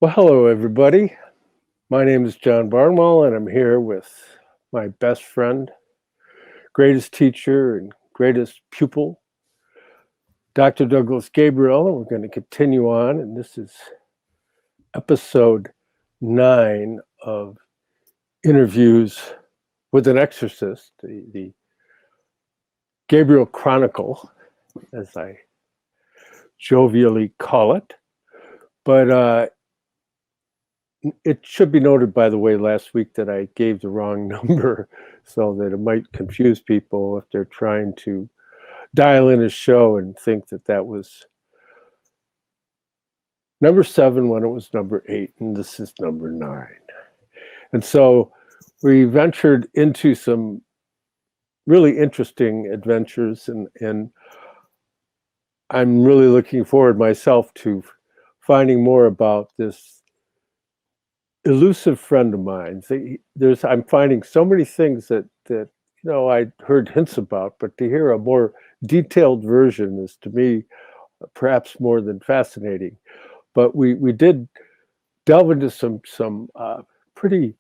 Well, hello, everybody. My name is John Barnwell, and I'm here with my best friend, greatest teacher, and greatest pupil, Dr. Douglas Gabriel. And we're going to continue on, and this is episode 9 of interviews with an exorcist, the Gabriel Chronicle, as I jovially call it. But it should be noted, by the way, last week that I gave the wrong number so that it might confuse people if they're trying to dial in a show and think that that was number 7 when it was number 8, and this is number 9. And so we ventured into some really interesting adventures, and I'm really looking forward myself to finding more about this elusive friend of mine. I'm finding so many things that I heard hints about, but to hear a more detailed version is, to me, perhaps more than fascinating. But we did delve into some pretty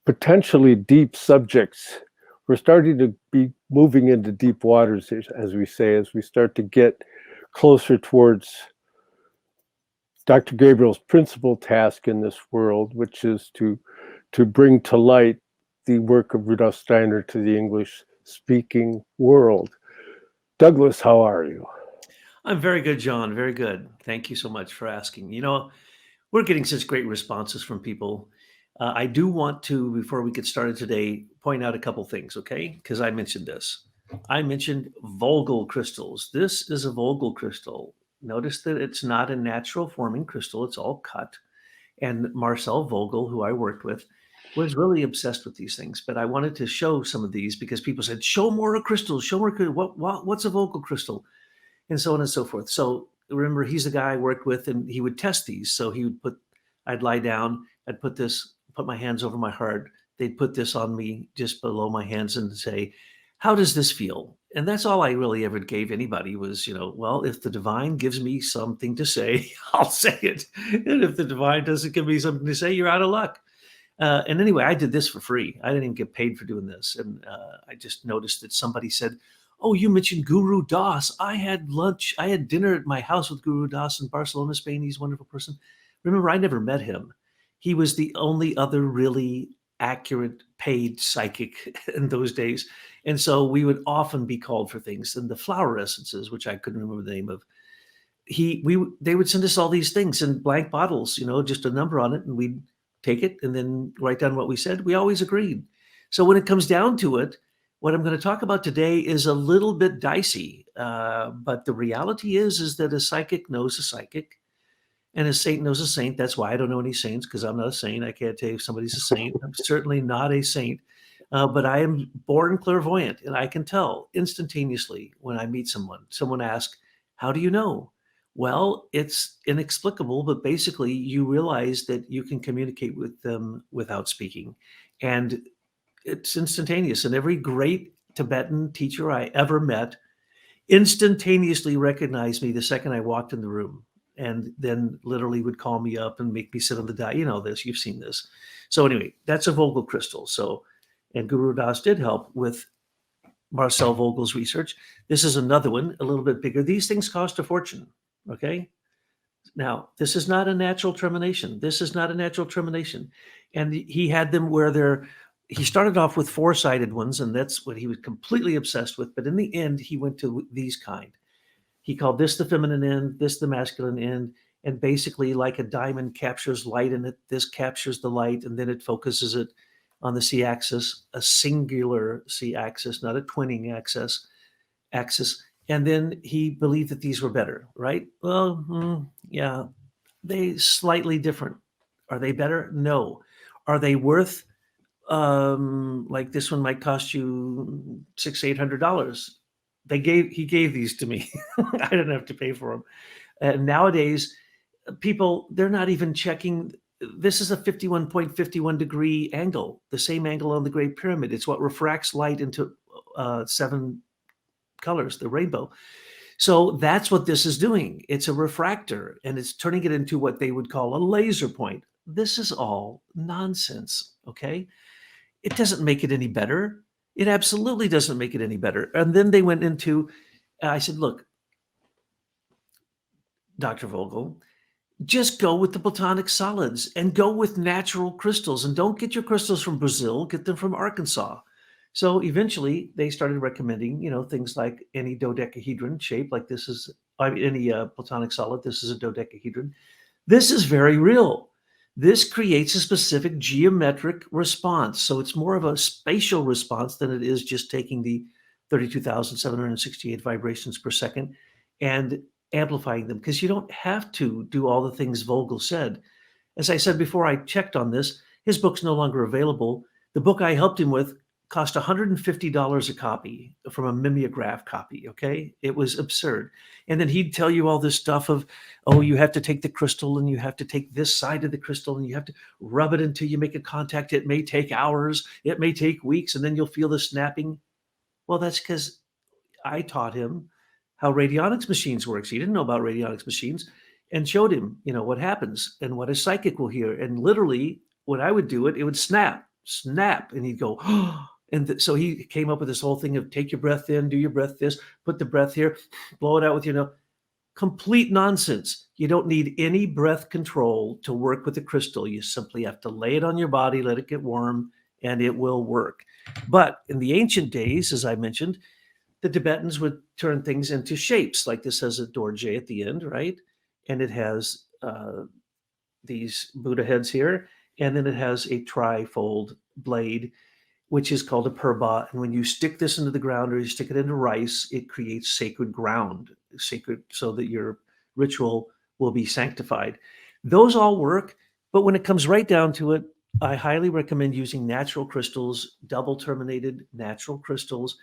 potentially deep subjects. We're starting to be moving into deep waters, as we say, as we start to get closer towards Dr. Gabriel's principal task in this world, which is to bring to light the work of Rudolf Steiner to the English-speaking world. Douglas, how are you? I'm very good, John. Very good. Thank you so much for asking. We're getting such great responses from people. I do want to, before we get started today, point out a couple things, okay? Because I mentioned this. I mentioned Vogel crystals. This is a Vogel crystal. Notice that it's not a natural forming crystal, it's all cut. And Marcel Vogel, who I worked with, was really obsessed with these things. But I wanted to show some of these because people said, show more crystals, show more. What's a Vogel crystal? And so on and so forth. So remember, he's the guy I worked with, and he would test these. So I'd lie down, put my hands over my heart. They'd put this on me just below my hands and say, how does this feel? And that's all I really ever gave anybody was, well, if the divine gives me something to say, I'll say it. And if the divine doesn't give me something to say, you're out of luck. And anyway, I did this for free. I didn't even get paid for doing this. And I just noticed that somebody said, oh, you mentioned Guru Das. I had dinner at my house with Guru Das in Barcelona, Spain. He's a wonderful person. Remember, I never met him. He was the only other really accurate paid psychic in those days. And so we would often be called for things. And the flower essences, which I couldn't remember the name of, they would send us all these things in blank bottles, just a number on it, and we'd take it and then write down what we said. We always agreed. So when it comes down to it, what I'm going to talk about today is a little bit dicey, but the reality is that a psychic knows a psychic, and a saint knows a saint. That's why I don't know any saints, because I'm not a saint. I can't tell you if somebody's a saint. I'm certainly not a saint, but I am born clairvoyant, and I can tell instantaneously when I meet someone. Someone asks, how do you know? Well, it's inexplicable, but basically you realize that you can communicate with them without speaking. And it's instantaneous. And every great Tibetan teacher I ever met instantaneously recognized me the second I walked in the room, and then literally would call me up and make me sit on the diet. You know this, you've seen this. So anyway, that's a Vogel crystal. And Guru Das did help with Marcel Vogel's research. This is another one, a little bit bigger. These things cost a fortune, okay? Now, this is not a natural termination. And he had them where he started off with 4-sided ones, and that's what he was completely obsessed with. But in the end, he went to these kind. He called this the feminine end, this the masculine end. And basically, like a diamond captures light in it, this captures the light, and then it focuses it on the C-axis, a singular C-axis, not a twinning axis. And then he believed that these were better, right? Well, yeah, they slightly different. Are they better? No. Are they worth, like this one might cost you $600-800? He gave these to me. I didn't have to pay for them. And nowadays, people, they're not even checking. This is a 51.51 degree angle, the same angle on the Great Pyramid. It's what refracts light into 7 colors, the rainbow. So that's what this is doing. It's a refractor, and it's turning it into what they would call a laser point. This is all nonsense, okay? It doesn't make it any better. It absolutely doesn't make it any better. And then they went into, I said, look, Dr. Vogel, just go with the platonic solids and go with natural crystals, and don't get your crystals from Brazil, get them from Arkansas. So eventually they started recommending, things like any dodecahedron shape, like this is, I mean, any platonic solid, this is a dodecahedron. This is very real. This creates a specific geometric response. So it's more of a spatial response than it is just taking the 32,768 vibrations per second and amplifying them, because you don't have to do all the things Vogel said. As I said before, I checked on this. His book's no longer available. The book I helped him with cost $150 a copy from a mimeograph copy. Okay. It was absurd. And then he'd tell you all this stuff of, oh, you have to take the crystal and you have to take this side of the crystal and you have to rub it until you make a contact. It may take hours, it may take weeks, and then you'll feel the snapping. Well, that's because I taught him how radionics machines works. He didn't know about radionics machines, and showed him, what happens and what a psychic will hear. And literally, when I would do it, it would snap, snap, and he'd go, oh. And so he came up with this whole thing of take your breath in, do your breath this, put the breath here, blow it out with complete nonsense. You don't need any breath control to work with the crystal. You simply have to lay it on your body, let it get warm, and it will work. But in the ancient days, as I mentioned, the Tibetans would turn things into shapes, like this has a dorje at the end, right? And it has these Buddha heads here, and then it has a trifold blade, which is called a purba. And when you stick this into the ground or you stick it into rice, it creates sacred ground, sacred, so that your ritual will be sanctified. Those all work, but when it comes right down to it, I highly recommend using natural crystals, double terminated natural crystals,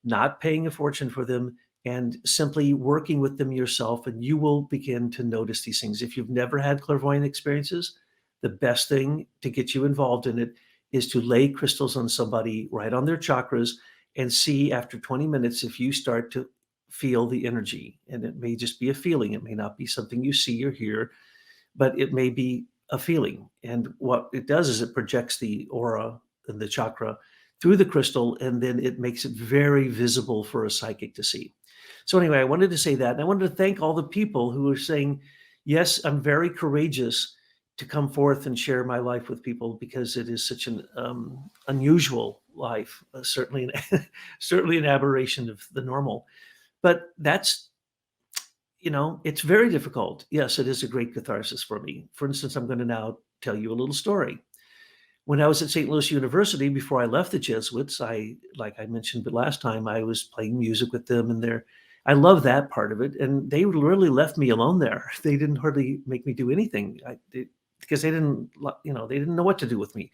not paying a fortune for them, and simply working with them yourself, and you will begin to notice these things. If you've never had clairvoyant experiences, the best thing to get you involved in it is to lay crystals on somebody right on their chakras and see after 20 minutes if you start to feel the energy. And it may just be a feeling. It may not be something you see or hear, but it may be a feeling. And what it does is it projects the aura and the chakra through the crystal, and then it makes it very visible for a psychic to see. So anyway, I wanted to say that. And I wanted to thank all the people who are saying, yes, I'm very courageous to come forth and share my life with people, because it is such an unusual life, certainly certainly an aberration of the normal. But that's, it's very difficult. Yes, it is a great catharsis for me. For instance, I'm going to now tell you a little story. When I was at St. Louis University, before I left the Jesuits, like I mentioned last time, I was playing music with them, and I love that part of it. And they really left me alone there. They didn't hardly make me do anything because they didn't know what to do with me.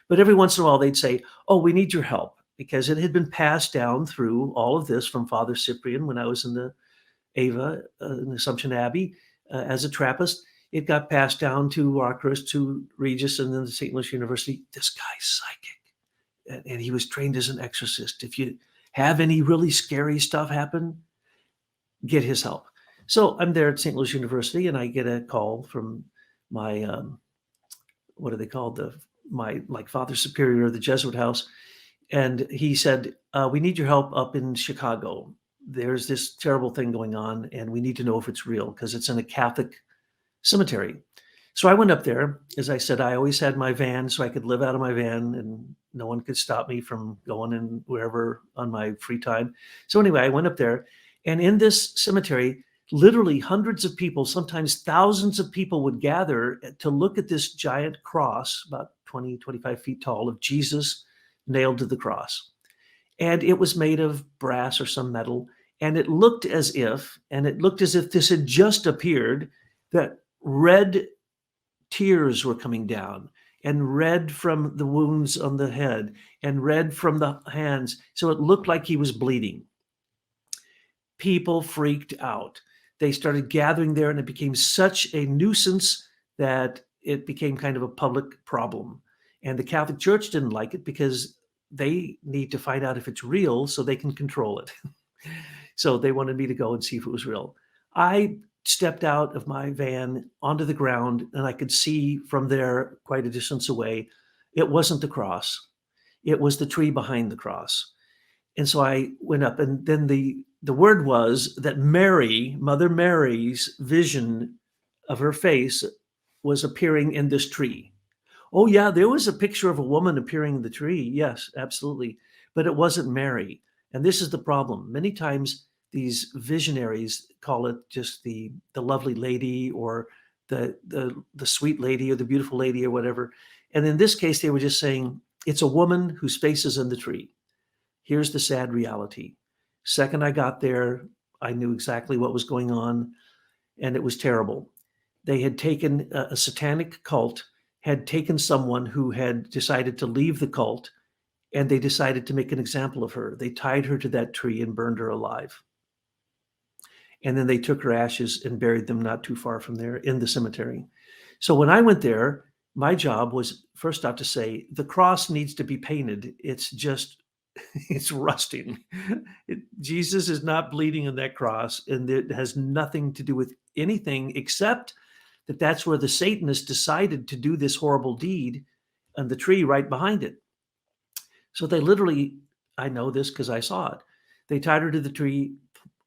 But every once in a while they'd say, "Oh, we need your help," because it had been passed down through all of this from Father Cyprian when I was in the Ava in Assumption Abbey as a Trappist. It got passed down to Rockhurst, to Regis, and then to St. Louis University. This guy's psychic, and he was trained as an exorcist. If you have any really scary stuff happen, get his help. So I'm there at St. Louis University, and I get a call from my what are they called? My Father Superior of the Jesuit house, and he said, "We need your help up in Chicago. There's this terrible thing going on, and we need to know if it's real, because it's in a Catholic cemetery." So I went up there. As I said, I always had my van, so I could live out of my van and no one could stop me from going in wherever on my free time. So anyway, I went up there, and in this cemetery, literally hundreds of people, sometimes thousands of people, would gather to look at this giant cross, about 20, 25 feet tall, of Jesus nailed to the cross. And it was made of brass or some metal. And it looked as if this had just appeared, that red tears were coming down, and red from the wounds on the head, and red from the hands. So it looked like he was bleeding. People freaked out. They started gathering there, and it became such a nuisance that it became kind of a public problem. And the Catholic Church didn't like it, because they need to find out if it's real so they can control it. So they wanted me to go and see if it was real. I stepped out of my van onto the ground, and I could see from there, quite a distance away, it wasn't the cross. It was the tree behind the cross. And so I went up, and then the word was that Mary, Mother Mary's vision of her face was appearing in this tree. Oh yeah, there was a picture of a woman appearing in the tree. Yes, absolutely. But it wasn't Mary. And this is the problem. Many times these visionaries call it just the lovely lady, or the sweet lady, or the beautiful lady, or whatever. And in this case, they were just saying it's a woman whose face is in the tree. Here's the sad reality. Second I got there, I knew exactly what was going on, and it was terrible. They had taken a satanic cult, had taken someone who had decided to leave the cult, and they decided to make an example of her. They tied her to that tree and burned her alive. And then they took her ashes and buried them not too far from there in the cemetery. So when I went there, my job was first off to say, the cross needs to be painted. It's just, it's rusting. Jesus is not bleeding on that cross, and it has nothing to do with anything except that that's where the Satanists decided to do this horrible deed, and the tree right behind it. So they literally, I know this because I saw it. They tied her to the tree,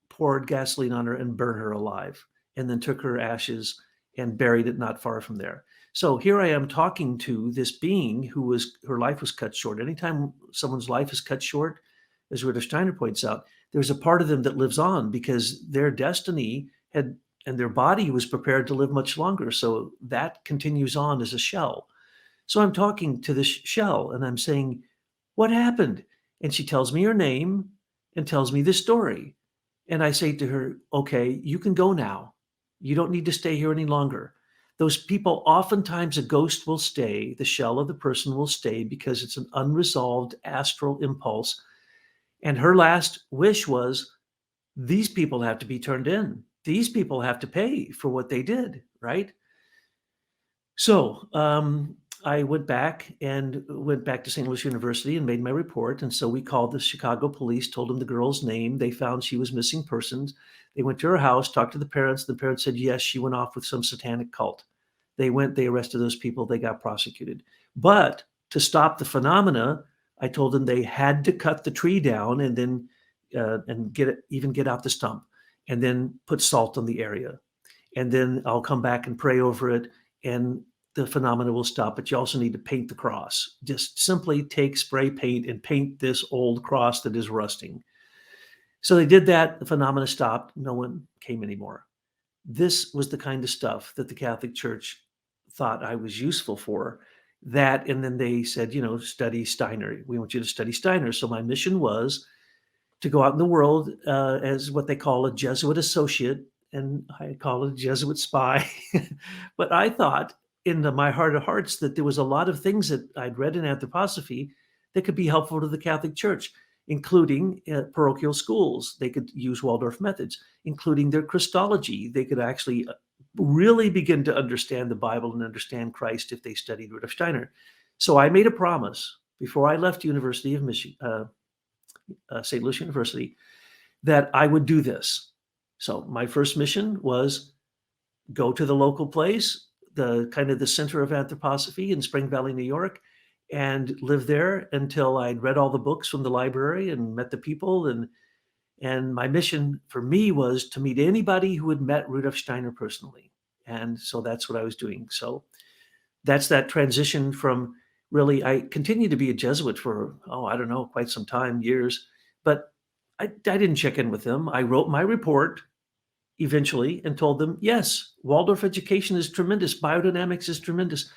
poured gasoline on her, and burned her alive, and then took her ashes and buried it not far from there. So here I am talking to this being her life was cut short. Anytime someone's life is cut short, as Rudolf Steiner points out, there's a part of them that lives on because their destiny had, and their body was prepared to live much longer. So that continues on as a shell. So I'm talking to this shell and I'm saying, what happened? And she tells me her name and tells me this story. And I say to her, okay, you can go now. You don't need to stay here any longer. Those people, oftentimes a ghost will stay, the shell of the person will stay because it's an unresolved astral impulse. And her last wish was, these people have to be turned in. These people have to pay for what they did, right? So I went back to St. Louis University and made my report. And so we called the Chicago police, told them the girl's name. They found she was missing persons. They went to her house, talked to the parents. The parents said, yes, she went off with some satanic cult. They arrested those people. They got prosecuted. But to stop the phenomena, I told them they had to cut the tree down and then get out the stump, and then put salt on the area. And then I'll come back and pray over it, and the phenomena will stop. But you also need to paint the cross. Just simply take spray paint and paint this old cross that is rusting. So they did that. The phenomena stopped. No one came anymore. This was the kind of stuff that the Catholic Church thought I was useful for. That, and then they said, study Steiner. We want you to study Steiner. So my mission was to go out in the world as what they call a Jesuit associate, and I call it a Jesuit spy. But I thought in my heart of hearts that there was a lot of things that I'd read in Anthroposophy that could be helpful to the Catholic Church, including parochial schools. They could use Waldorf methods, including their Christology. They could actually really begin to understand the Bible and understand Christ if they studied Rudolf Steiner. So I made a promise before I left University of Michigan, St. Louis University, that I would do this. So my first mission was go to the local place, the kind of the center of Anthroposophy in Spring Valley, New York, and live there until I'd read all the books from the library and met the people. And my mission for me was to meet anybody who had met Rudolf Steiner personally. And so that's what I was doing. So that's that transition from really, I continued to be a Jesuit for, I don't know, quite some time, years, but I didn't check in with them. I wrote my report eventually and told them, yes, Waldorf education is tremendous. Biodynamics is tremendous.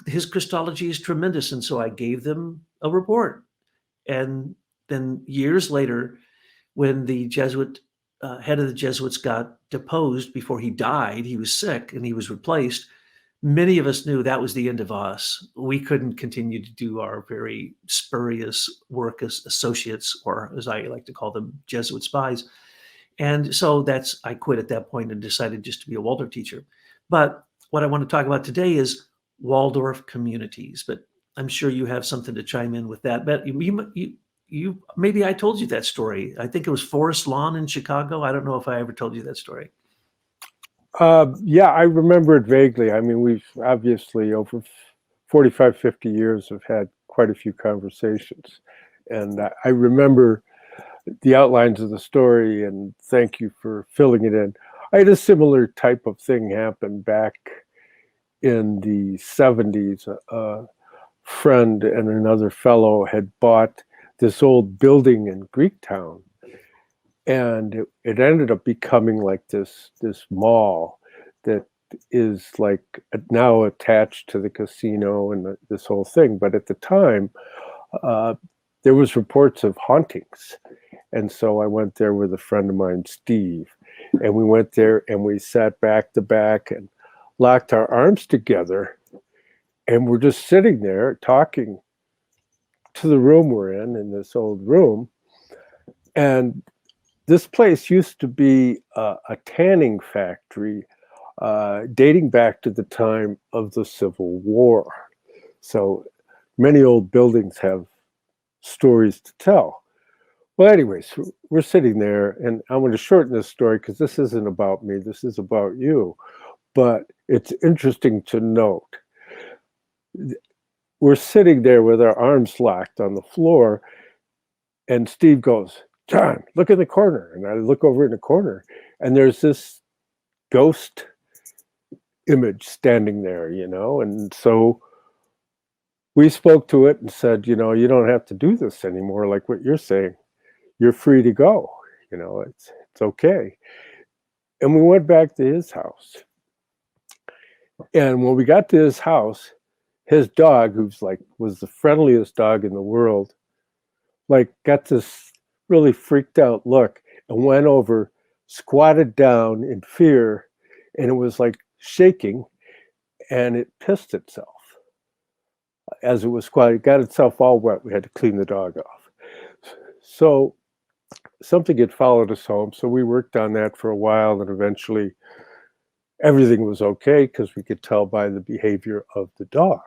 His Christology is tremendous. And so I gave them a report. And then years later, when the Jesuit head of the Jesuits got deposed before he died, he was sick and he was replaced. Many of us knew that was the end of us. We couldn't continue to do our very spurious work as associates, or as I like to call them, Jesuit spies. And so I quit at that point and decided just to be a Waldorf teacher. But what I want to talk about today is Waldorf communities. But I'm sure you have something to chime in with that. But you maybe I told you that story. I think it was Forest Lawn in Chicago. I don't know if I ever told you that story. Yeah, I remember it vaguely. I mean, we've obviously over 45, 50 years have had quite a few conversations. And I remember the outlines of the story, and thank you for filling it in. I had a similar type of thing happen back in the 70s. A friend and another fellow had bought this old building in Greektown, and it ended up becoming like this mall that is like now attached to the casino and this whole thing. But at the time, uh, there was reports of hauntings, and so I went there with a friend of mine, Steve, and we went there and we sat back to back and locked our arms together, and we're just sitting there talking to the room we're in this old room. And this place used to be a tanning factory dating back to the time of the Civil War. So many old buildings have stories to tell. Well, anyways, we're sitting there, and I'm going to shorten this story because this isn't about me, this is about you. But it's interesting to note. We're sitting there with our arms locked on the floor, and Steve goes, "John, look in the corner." And I look over in the corner, and there's this ghost image standing there, and so we spoke to it and said, you don't have to do this anymore, like what you're saying. You're free to go. It's okay. And we went back to his house. And when we got to his house, his dog, was the friendliest dog in the world, got this really freaked out look and went over, squatted down in fear, and it was like shaking, and it pissed itself as it was squatted. It got itself all wet. We had to clean the dog off. So something had followed us home. So we worked on that for a while, and eventually everything was okay because we could tell by the behavior of the dog.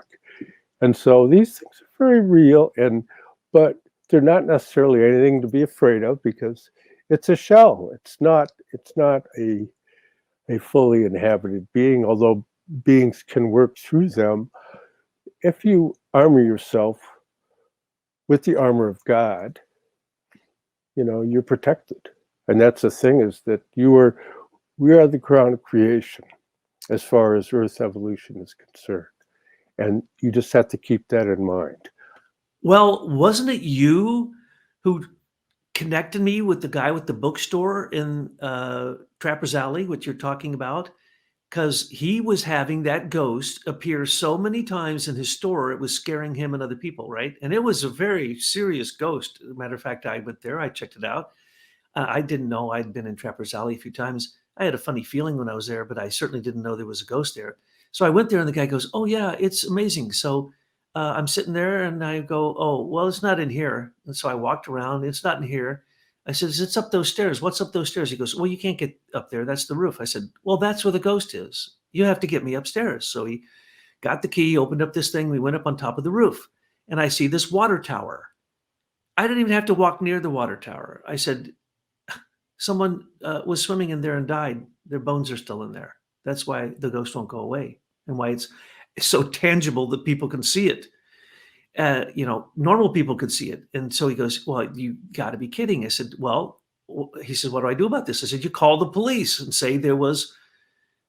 And so these things are very real, but they're not necessarily anything to be afraid of because it's a shell. It's not a fully inhabited being, although beings can work through them. If you armor yourself with the armor of God, you're protected. And that's the thing, is that we are the crown of creation as far as Earth's evolution is concerned. And you just have to keep that in mind. Well, wasn't it you who connected me with the guy with the bookstore in Trapper's Alley, what you're talking about? Because he was having that ghost appear so many times in his store, it was scaring him and other people, right? And it was a very serious ghost. As a matter of fact, I went there, I checked it out. I didn't know. I'd been in Trapper's Alley a few times. I had a funny feeling when I was there, but I certainly didn't know there was a ghost there. So I went there, and the guy goes, "Oh yeah, it's amazing." So I'm sitting there, and I go, "Oh well, it's not in here." And so I walked around. It's not in here. I said, "It's up those stairs. What's up those stairs?" He goes, "Well, you can't get up there. That's the roof." I said, "Well, that's where the ghost is. You have to get me upstairs." So he got the key, opened up this thing. We went up on top of the roof, and I see this water tower. I didn't even have to walk near the water tower. I said, someone was swimming in there and died. Their bones are still in there. That's why the ghost won't go away, and why it's so tangible that people can see it. Normal people could see it. And so he goes, "Well, you got to be kidding." I said, "Well," he said, "What do I do about this?" I said, "You call the police and say there was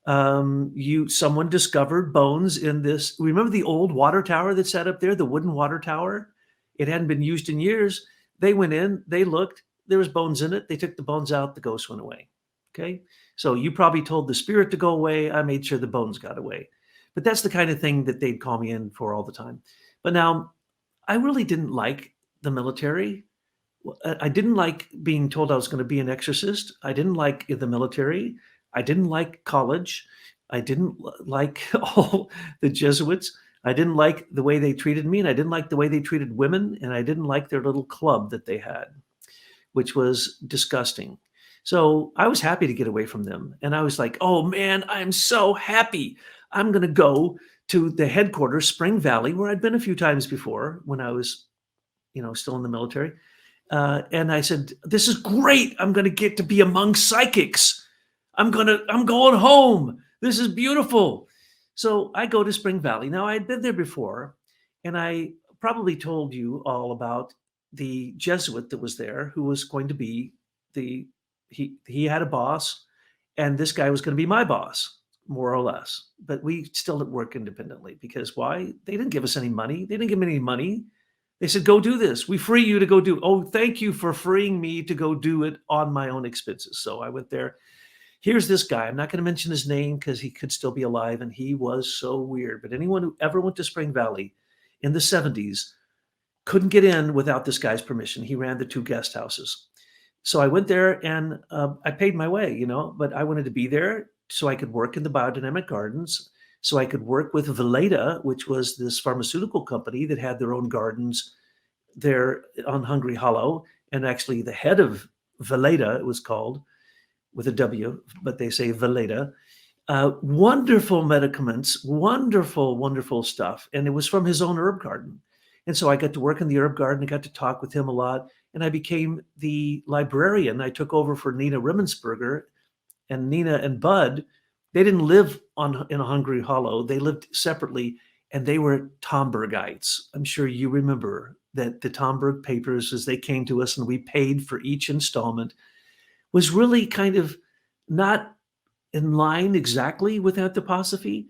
someone discovered bones in this." Remember the old water tower that sat up there, the wooden water tower? It hadn't been used in years. They went in, they looked, there was bones in it. They took the bones out, the ghost went away. Okay. So you probably told the spirit to go away. I made sure the bones got away. But that's the kind of thing that they'd call me in for all the time. But now I really didn't like the military. I didn't like being told I was going to be an exorcist. I didn't like the military. I didn't like college. I didn't like all the Jesuits. I didn't like the way they treated me, and I didn't like the way they treated women, and I didn't like their little club that they had, which was disgusting. So I was happy to get away from them. And I was like, "Oh man, I'm so happy. I'm going to go to the headquarters, Spring Valley, where I'd been a few times before when I was, still in the military." And I said, "This is great. I'm going to get to be among psychics. I'm going home. This is beautiful." So I go to Spring Valley. Now I'd been there before, and I probably told you all about the Jesuit that was there, who was going to be the he had a boss, and this guy was going to be my boss, more or less. But we still didn't work independently because why? They didn't give us any money. They didn't give me any money. They said, "Go do this. We free you to go do." Oh, thank you for freeing me to go do it on my own expenses. So I went there. Here's this guy. I'm not going to mention his name because he could still be alive, and he was so weird. But anyone who ever went to Spring Valley in the 70s couldn't get in without this guy's permission. He ran the two guest houses. So I went there and I paid my way, but I wanted to be there so I could work in the biodynamic gardens, so I could work with Veleda, which was this pharmaceutical company that had their own gardens there on Hungry Hollow. And actually, the head of Veleda, it was called with a W, but they say Veleda. Wonderful medicaments, wonderful, wonderful stuff. And it was from his own herb garden. And so I got to work in the herb garden. I got to talk with him a lot. And I became the librarian. I took over for Nina Rimmensberger. And Nina and Bud, they didn't live in a Hungry Hollow. They lived separately, and they were Tombergites. I'm sure you remember that the Tomberg papers, as they came to us and we paid for each installment, was really kind of not in line exactly with Anthroposophy.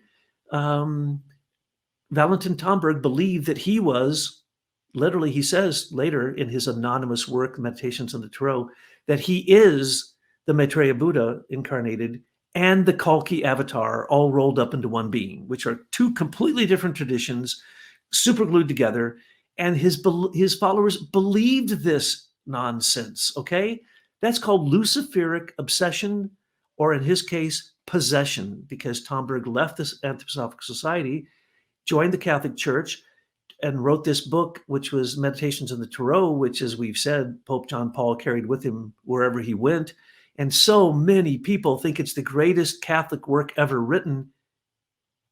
Valentin Tomberg believed that he was, literally, he says later in his anonymous work, Meditations on the Tarot, that he is the Maitreya Buddha incarnated and the Kalki avatar all rolled up into one being, which are two completely different traditions, super glued together. And his followers believed this nonsense, okay? That's called Luciferic obsession, or in his case, possession, because Tomberg left this Anthroposophic Society, joined the Catholic Church, and wrote this book, which was Meditations on the Tarot, which, as we've said, Pope John Paul carried with him wherever he went. And so many people think it's the greatest Catholic work ever written.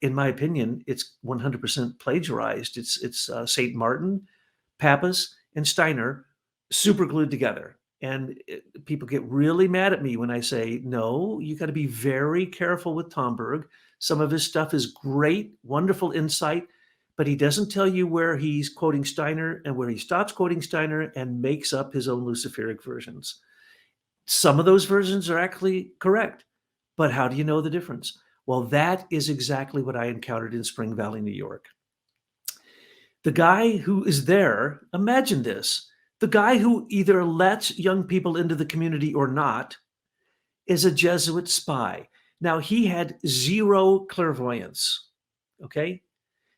In my opinion, it's 100% plagiarized. It's St. Martin, Pappas, and Steiner super glued together. And people get really mad at me when I say, no, you got to be very careful with Tomberg. Some of his stuff is great, wonderful insight, but he doesn't tell you where he's quoting Steiner and where he stops quoting Steiner and makes up his own Luciferic versions. Some of those versions are actually correct, but how do you know the difference? Well, that is exactly what I encountered in Spring Valley, New York. The guy who is there, imagine this, the guy who either lets young people into the community or not is a Jesuit spy. Now, he had zero clairvoyance, okay?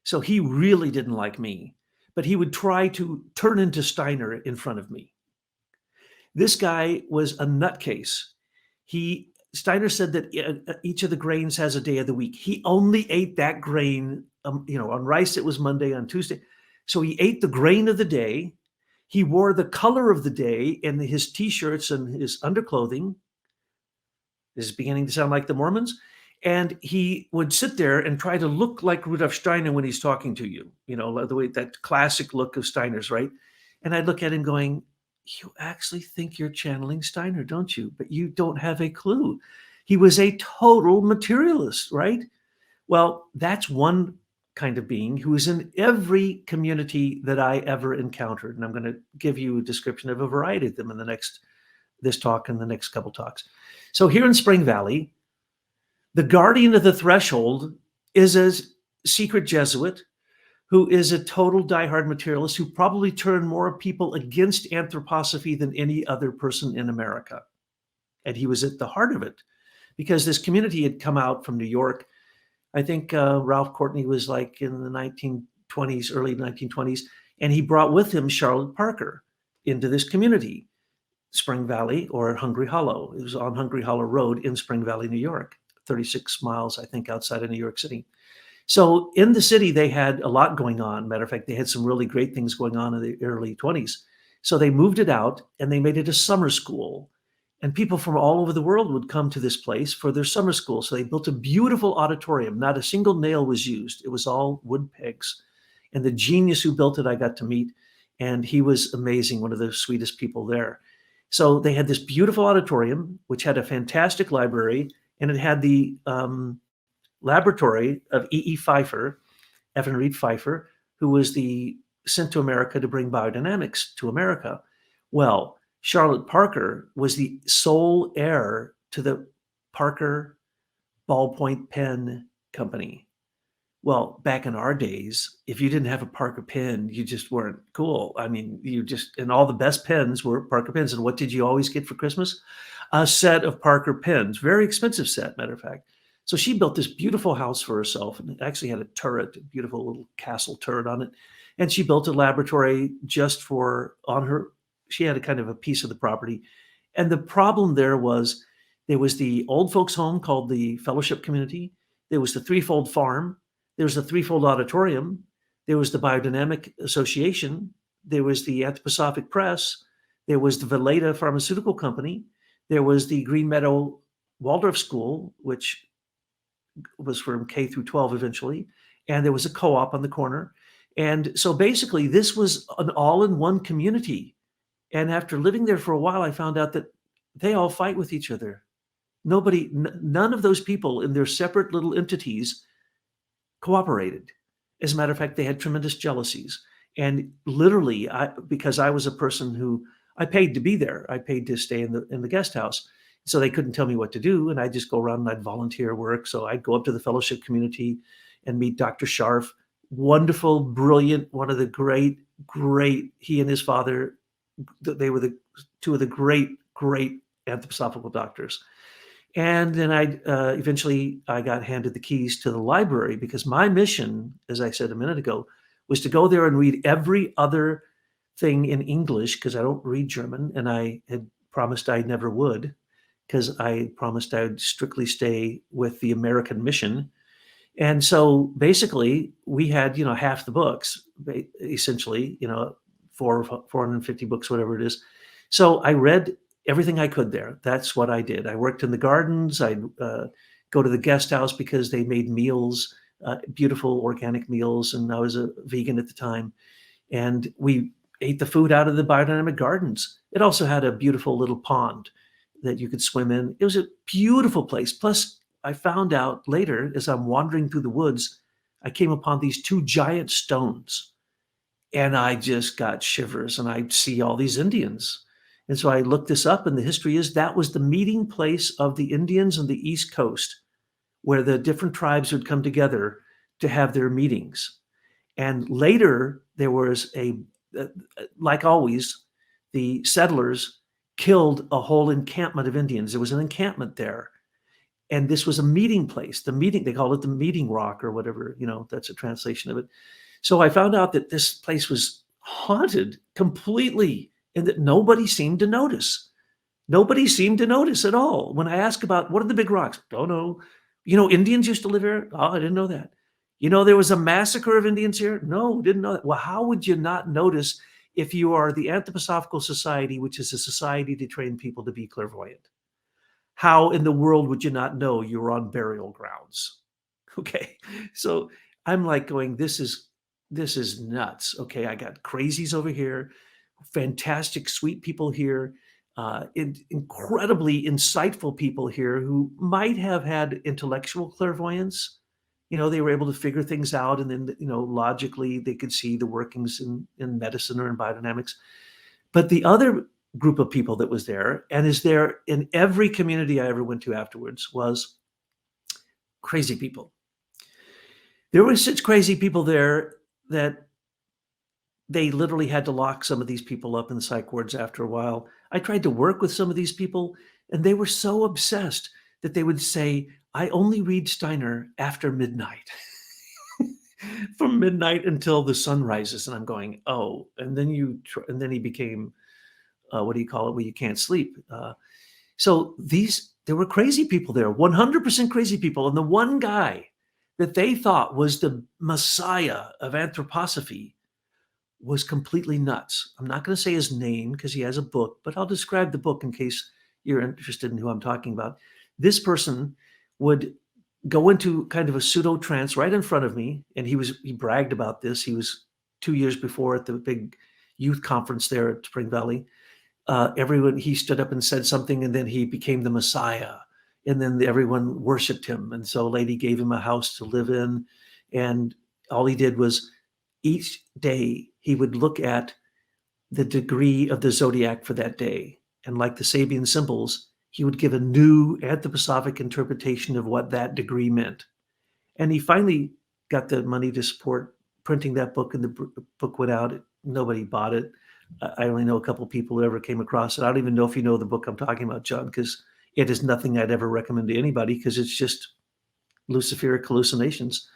So he really didn't like me, but he would try to turn into Steiner in front of me. This guy was a nutcase. Steiner said that each of the grains has a day of the week. He only ate that grain, on rice it was Monday, on Tuesday. So he ate the grain of the day. He wore the color of the day in his T-shirts and his underclothing. This is beginning to sound like the Mormons. And he would sit there and try to look like Rudolf Steiner when he's talking to you, the way, that classic look of Steiner's, right? And I'd look at him going, you actually think you're channeling Steiner, don't you? But you don't have a clue. He was a total materialist, right? Well, that's one kind of being who is in every community that I ever encountered. And I'm going to give you a description of a variety of them in this talk and the next couple talks. So here in Spring Valley, the guardian of the threshold is a secret Jesuit who is a total diehard materialist who probably turned more people against anthroposophy than any other person in America. And he was at the heart of it because this community had come out from New York. I think Ralph Courtney was like in the 1920s, early 1920s, and he brought with him Charlotte Parker into this community, Spring Valley or Hungry Hollow. It was on Hungry Hollow Road in Spring Valley, New York, 36 miles, I think, outside of New York City. So in the city, they had a lot going on. Matter of fact, they had some really great things going on in the early 20s. So they moved it out and they made it a summer school. And people from all over the world would come to this place for their summer school. So they built a beautiful auditorium. Not a single nail was used. It was all wood pegs. And the genius who built it, I got to meet. And he was amazing, one of the sweetest people there. So they had this beautiful auditorium, which had a fantastic library, and it had the laboratory of E. Pfeiffer, Evan Reed Pfeiffer, who was sent to America to bring biodynamics to America. Well, Charlotte Parker was the sole heir to the Parker ballpoint pen company. Well, back in our days, if you didn't have a Parker pen, you just weren't cool. I mean, and all the best pens were Parker pens. And what did you always get for Christmas? A set of Parker pens, very expensive set, matter of fact. So she built this beautiful house for herself, and it actually had a turret, a beautiful little castle turret on it. And she built a laboratory just she had a kind of a piece of the property. And the problem there was the old folks home called the Fellowship Community. There was the threefold farm. There was the threefold auditorium. There was the Biodynamic Association. There was the Anthroposophic Press. There was the Veleda Pharmaceutical Company. There was the Green Meadow Waldorf School, which was from K through 12 eventually. And there was a co-op on the corner. And so basically this was an all-in-one community. And after living there for a while, I found out that they all fight with each other. None of those people in their separate little entities cooperated. As a matter of fact, they had tremendous jealousies. And literally, because I was a person who I paid to be there, I paid to stay in the guest house. So they couldn't tell me what to do. And I'd just go around and I'd volunteer work. So I'd go up to the fellowship community and meet Dr. Scharf, wonderful, brilliant, one of the great, he and his father, they were two of the great anthroposophical doctors. And then eventually I got handed the keys to the library, because my mission, as I said a minute ago, was to go there and read every other thing in English, because I don't read German, and I had promised I never would, because I promised I would strictly stay with the American mission. And so basically we had, half the books, essentially, 450 books, whatever it is. So I read everything I could there. That's what I did. I worked in the gardens. I'd go to the guest house because they made meals, beautiful organic meals. And I was a vegan at the time. And we ate the food out of the biodynamic gardens. It also had a beautiful little pond that you could swim in. It was a beautiful place. Plus, I found out later, as I'm wandering through the woods, I came upon these two giant stones. And I just got shivers, and I see all these Indians. And so I looked this up, and the history is that was the meeting place of the Indians on the East Coast, where the different tribes would come together to have their meetings. And later there was like always, the settlers killed a whole encampment of Indians. There was an encampment there. And this was a meeting place. They called it the Meeting Rock or whatever, that's a translation of it. So I found out that this place was haunted completely, and that nobody seemed to notice. Nobody seemed to notice at all. When I asked about what are the big rocks, don't know. Indians used to live here. Oh, I didn't know that. There was a massacre of Indians here. No, didn't know that. Well, how would you not notice if you are the Anthroposophical Society, which is a society to train people to be clairvoyant? How in the world would you not know you're on burial grounds? Okay, so I'm like going, this is nuts. Okay, I got crazies over here, fantastic, sweet people here, incredibly insightful people here who might have had intellectual clairvoyance. They were able to figure things out, and then, logically they could see the workings in medicine or in biodynamics. But the other group of people that was there, and is there in every community I ever went to afterwards, was crazy people. There were such crazy people there that they literally had to lock some of these people up in the psych wards after a while. I tried to work with some of these people, and they were so obsessed that they would say, I only read Steiner after midnight. From midnight until the sun rises. And I'm going, oh, and then he became, what do you call it, where you can't sleep. So there were crazy people there, 100% crazy people. And the one guy that they thought was the messiah of anthroposophy was completely nuts. I'm not going to say his name because he has a book, but I'll describe the book in case you're interested in who I'm talking about. This person would go into kind of a pseudo trance right in front of me. And he bragged about this. He was 2 years before at the big youth conference there at Spring Valley. Everyone, he stood up and said something, and then he became the Messiah. And then everyone worshiped him. And so a lady gave him a house to live in. And all he did was each day he would look at the degree of the zodiac for that day. And like the Sabian symbols, he would give a new anthroposophic interpretation of what that degree meant. And he finally got the money to support printing that book, and the book went out. Nobody bought it. I only know a couple people who ever came across it. I don't even know if you know the book I'm talking about, John, because it is nothing I'd ever recommend to anybody, because it's just Luciferic hallucinations.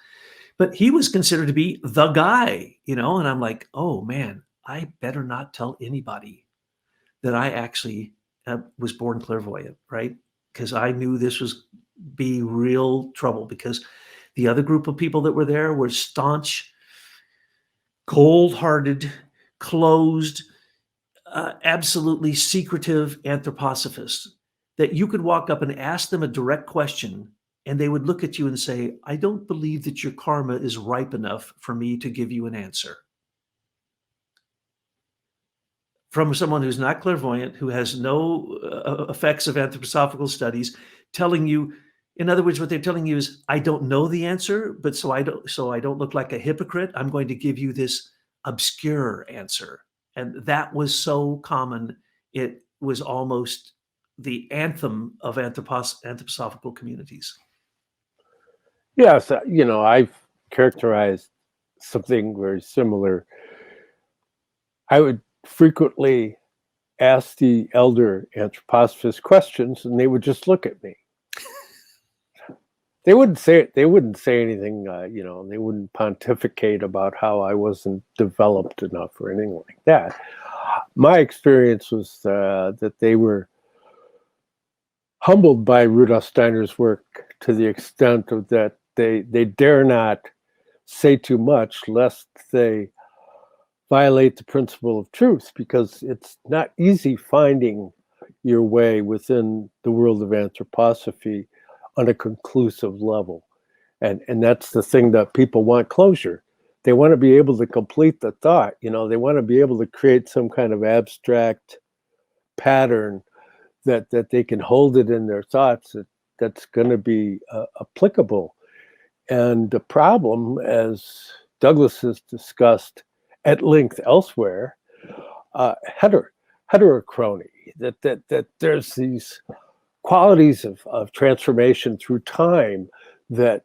But he was considered to be the guy, and I'm like, oh man, I better not tell anybody that I actually was born clairvoyant, right? Because I knew this was be real trouble, because the other group of people that were there were staunch, cold-hearted, closed, absolutely secretive anthroposophists that you could walk up and ask them a direct question, and they would look at you and say, I don't believe that your karma is ripe enough for me to give you an answer. From someone who's not clairvoyant, who has no effects of anthroposophical studies, telling you, in other words, what they're telling you is, I don't know the answer, but so I don't look like a hypocrite, I'm going to give you this obscure answer. And that was so common, it was almost the anthem of anthroposophical communities. Yes, I've characterized something very similar. I would frequently ask the elder anthroposophists questions, and they would just look at me. They wouldn't say anything. They wouldn't pontificate about how I wasn't developed enough or anything like that. My experience was that they were humbled by Rudolf Steiner's work to the extent of that they dare not say too much lest they violate the principle of truth, because it's not easy finding your way within the world of anthroposophy on a conclusive level. And that's the thing that people want: closure. They want to be able to complete the thought. They want to be able to create some kind of abstract pattern that they can hold it in their thoughts that's going to be applicable. And the problem, as Douglas has discussed at length elsewhere, heterochrony, that there's these qualities of transformation through time that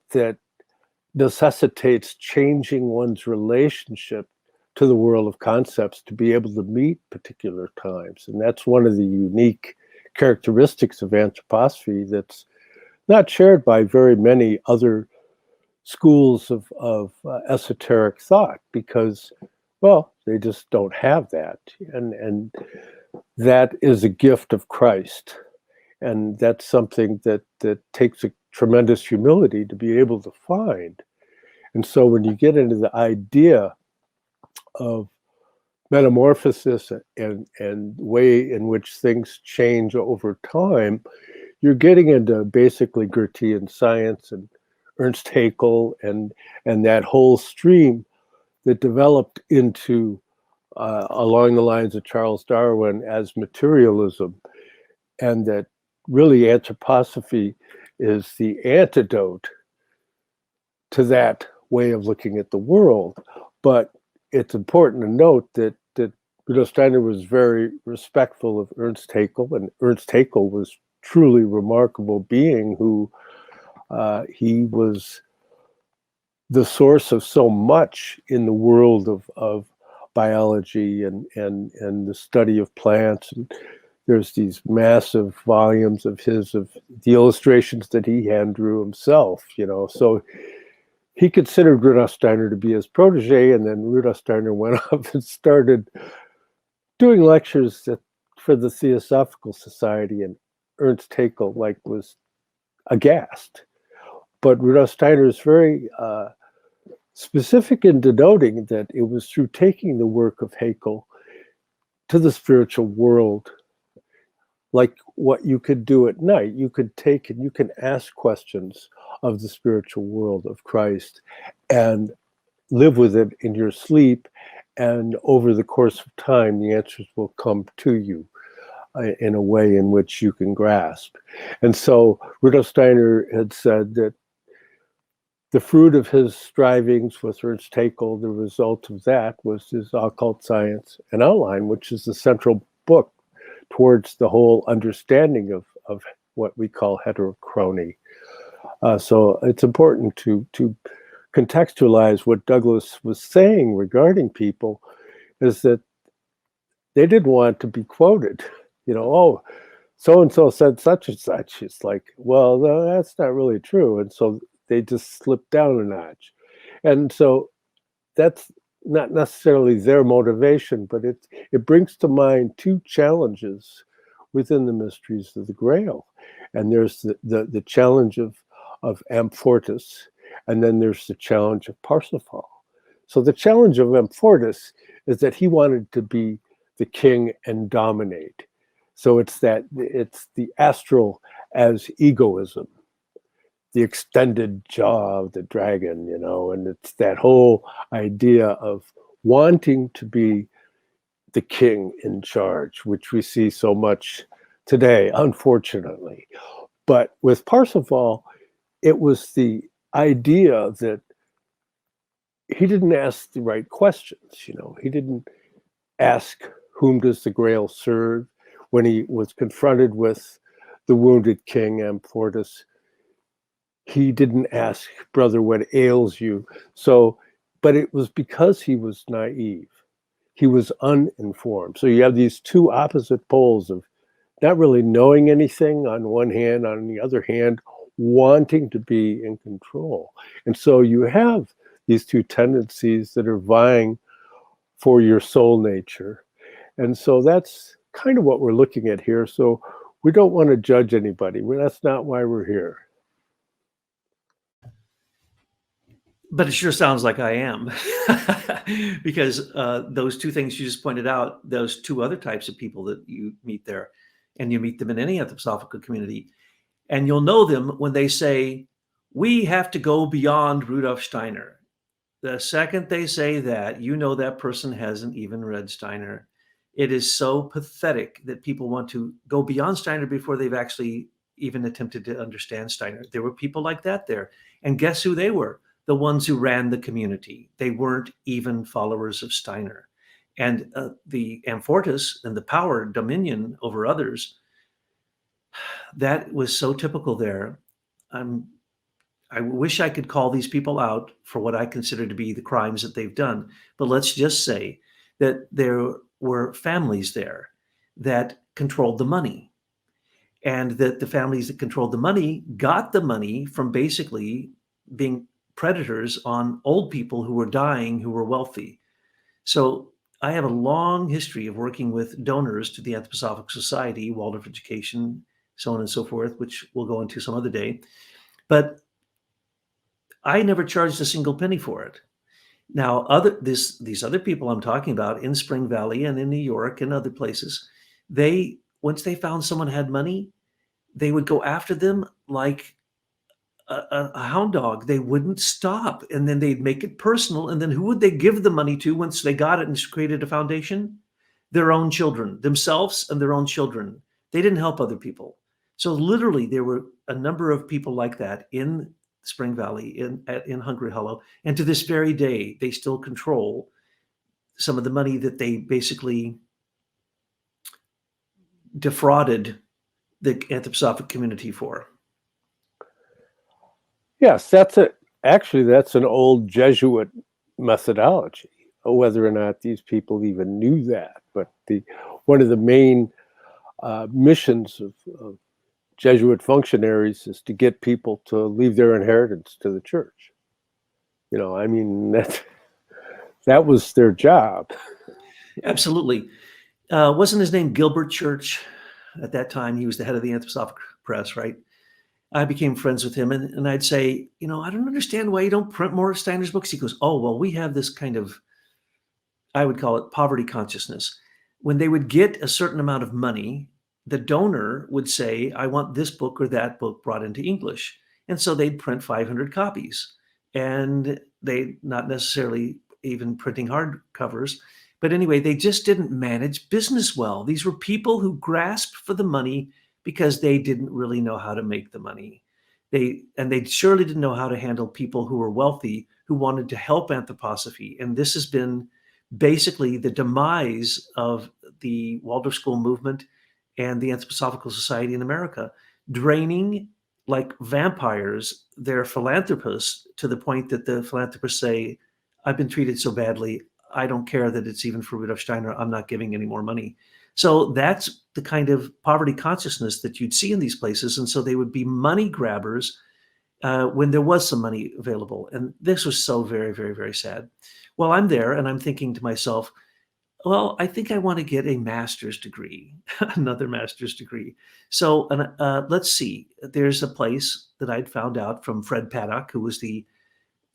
necessitates changing one's relationship to the world of concepts to be able to meet particular times. And that's one of the unique characteristics of anthroposophy that's not shared by very many other schools of esoteric thought, because, well, they just don't have that. And that is a gift of Christ. And that's something that takes a tremendous humility to be able to find. And so when you get into the idea of metamorphosis and way in which things change over time, you're getting into basically Goethean science and Ernst Haeckel and that whole stream that developed into along the lines of Charles Darwin as materialism, and that really anthroposophy is the antidote to that way of looking at the world. But it's important to note that Rudolf Steiner was very respectful of Ernst Haeckel, and Ernst Haeckel was truly remarkable being who he was the source of so much in the world of biology and the study of plants. And there's these massive volumes of the illustrations that he hand drew himself, So he considered Rudolf Steiner to be his protege, and then Rudolf Steiner went off and started doing lectures for the Theosophical Society, and Ernst Haeckel was aghast. But Rudolf Steiner is very specific in denoting that it was through taking the work of Haeckel to the spiritual world, like what you could do at night. You could take and you can ask questions of the spiritual world of Christ and live with it in your sleep And over the course of time, the answers will come to you in a way in which you can grasp. And so Rudolf Steiner had said that the fruit of his strivings with Ernst Haeckel, the result of that was his Occult Science and Outline, which is the central book towards the whole understanding of what we call heterochrony. So it's important to contextualize what Douglas was saying regarding people, is that they didn't want to be quoted. Oh, so-and-so said such and such. It's like, well, no, that's not really true. And so they just slipped down a notch. And so that's not necessarily their motivation, but it brings to mind two challenges within the mysteries of the Grail. And there's the challenge of Amfortas, and then there's the challenge of Parsifal. So the challenge of Amfortas is that he wanted to be the king and dominate. So it's the astral as egoism, the extended jaw of the dragon, and it's that whole idea of wanting to be the king in charge, which we see so much today, unfortunately. But with Parsifal, it was the idea that he didn't ask the right questions. He didn't ask, whom does the Grail serve? When he was confronted with the wounded king Amfortas, he didn't ask, brother, what ails you? But it was because he was naive. He was uninformed. So you have these two opposite poles of not really knowing anything on one hand, on the other hand, wanting to be in control. And so you have these two tendencies that are vying for your soul nature. And so that's kind of what we're looking at here. So we don't want to judge anybody. That's not why we're here. But it sure sounds like I am. Because those two things you just pointed out, those two other types of people that you meet there, and you meet them in any anthroposophical community, and you'll know them when they say, we have to go beyond Rudolf Steiner. The second they say that, that person hasn't even read Steiner. It is so pathetic that people want to go beyond Steiner before they've actually even attempted to understand Steiner. There were people like that there. And guess who they were? The ones who ran the community. They weren't even followers of Steiner. And the Amfortas and the power, dominion over others, that was so typical there. I wish I could call these people out for what I consider to be the crimes that they've done. But let's just say that there were families there that controlled the money, and that the families that controlled the money got the money from basically being predators on old people who were dying, who were wealthy. So I have a long history of working with donors to the Anthroposophic Society, Waldorf Education, so on and so forth, which we'll go into some other day. But I never charged a single penny for it. Now, these other people I'm talking about in Spring Valley and in New York and other places, once they found someone had money, they would go after them like a hound dog. They wouldn't stop, and then they'd make it personal. And then who would they give the money to once they got it and created a foundation? Their own children, themselves and their own children. They didn't help other people. So literally, there were a number of people like that in Spring Valley, in Hungry Hollow, and to this very day, they still control some of the money that they basically defrauded the anthroposophic community for. Yes, actually, that's an old Jesuit methodology, whether or not these people even knew that. But one of the main missions of Jesuit functionaries is to get people to leave their inheritance to the church. That was their job. Absolutely. Wasn't his name Gilbert Church at that time? He was the head of the Anthroposophic Press, right? I became friends with him, and I'd say, I don't understand why you don't print more of Steiner's books. He goes, oh, well, we have this kind of, I would call it poverty consciousness. When they would get a certain amount of money, the donor would say, I want this book or that book brought into English. And so they'd print 500 copies. And they not necessarily even printing hardcovers. But anyway, they just didn't manage business well. These were people who grasped for the money because they didn't really know how to make the money. They surely didn't know how to handle people who were wealthy who wanted to help anthroposophy. And this has been basically the demise of the Waldorf School movement and the Anthroposophical Society in America, draining like vampires their philanthropists to the point that the philanthropists say, I've been treated so badly, I don't care that it's even for Rudolf Steiner, I'm not giving any more money. So that's the kind of poverty consciousness that you'd see in these places. And so they would be money grabbers when there was some money available. And this was so very, very, very sad. Well, I'm there and I'm thinking to myself, well, I think I want to get a master's degree, another master's degree. So let's see. There's a place that I'd found out from Fred Paddock, who was the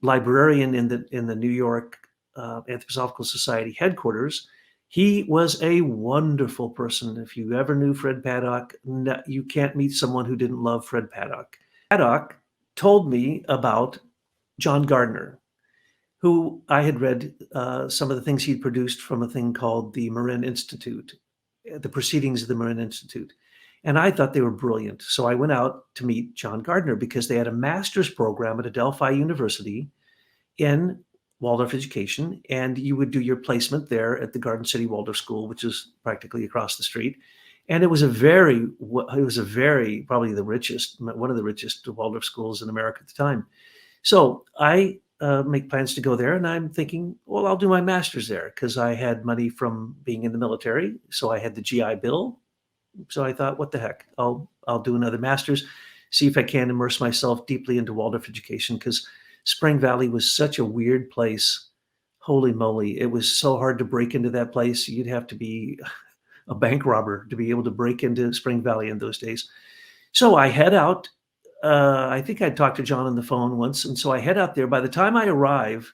librarian in the New York Anthroposophical Society headquarters. He was a wonderful person. If you ever knew Fred Paddock, you can't meet someone who didn't love Fred Paddock. Paddock told me about John Gardner, who I had read some of the things he'd produced from a thing called the Marin Institute, the Proceedings of the Marin Institute. And I thought they were brilliant. So I went out to meet John Gardner because they had a master's program at Adelphi University in Waldorf education. And you would do your placement there at the Garden City Waldorf School, which is practically across the street. And it was probably the richest, one of the richest Waldorf schools in America at the time. So I make plans to go there, and I'm thinking, well, I'll do my master's there because I had money from being in the military. So I had the GI Bill. So I thought, what the heck? I'll do another master's, see if I can immerse myself deeply into Waldorf education, because Spring Valley was such a weird place. Holy moly. It was so hard to break into that place. You'd have to be a bank robber to be able to break into Spring Valley in those days. So I head out. I think I'd talked to John on the phone once. And so I head out there. By the time I arrive,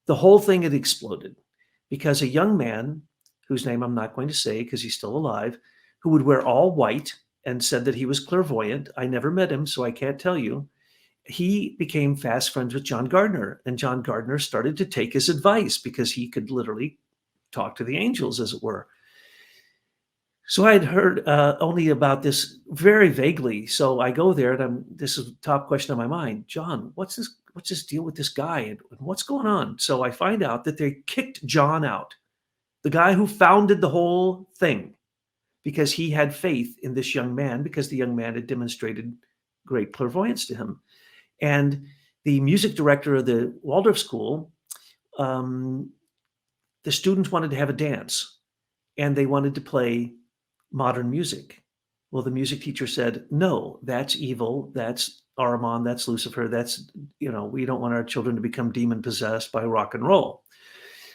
the whole thing had exploded because a young man, whose name I'm not going to say because he's still alive, who would wear all white and said that he was clairvoyant. I never met him, so I can't tell you. He became fast friends with John Gardner, and John Gardner started to take his advice because he could literally talk to the angels, as it were. So I had heard only about this very vaguely. So I go there, and this is the top question on my mind. John, what's this deal with this guy, and what's going on? So I find out that they kicked John out, the guy who founded the whole thing, because he had faith in this young man, because the young man had demonstrated great clairvoyance to him. And the music director of the Waldorf School, the students wanted to have a dance, and they wanted to play modern music. Well, the music teacher said, no, that's evil. That's Ahriman. That's Lucifer. We don't want our children to become demon possessed by rock and roll.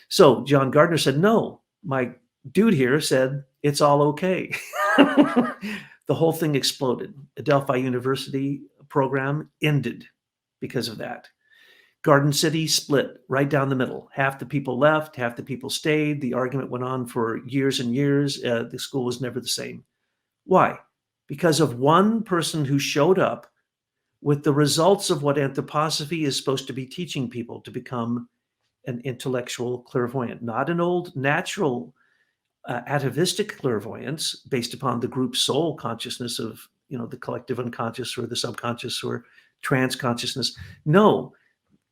So John Gardner said, no, my dude here said, it's all okay. The whole thing exploded. Adelphi University program ended because of that. Garden City split right down the middle. Half the people left, half the people stayed. The argument went on for years and years. The school was never the same. Why? Because of one person who showed up with the results of what anthroposophy is supposed to be teaching people to become an intellectual clairvoyant, not an old natural atavistic clairvoyance based upon the group soul consciousness of the collective unconscious or the subconscious or trance consciousness. No,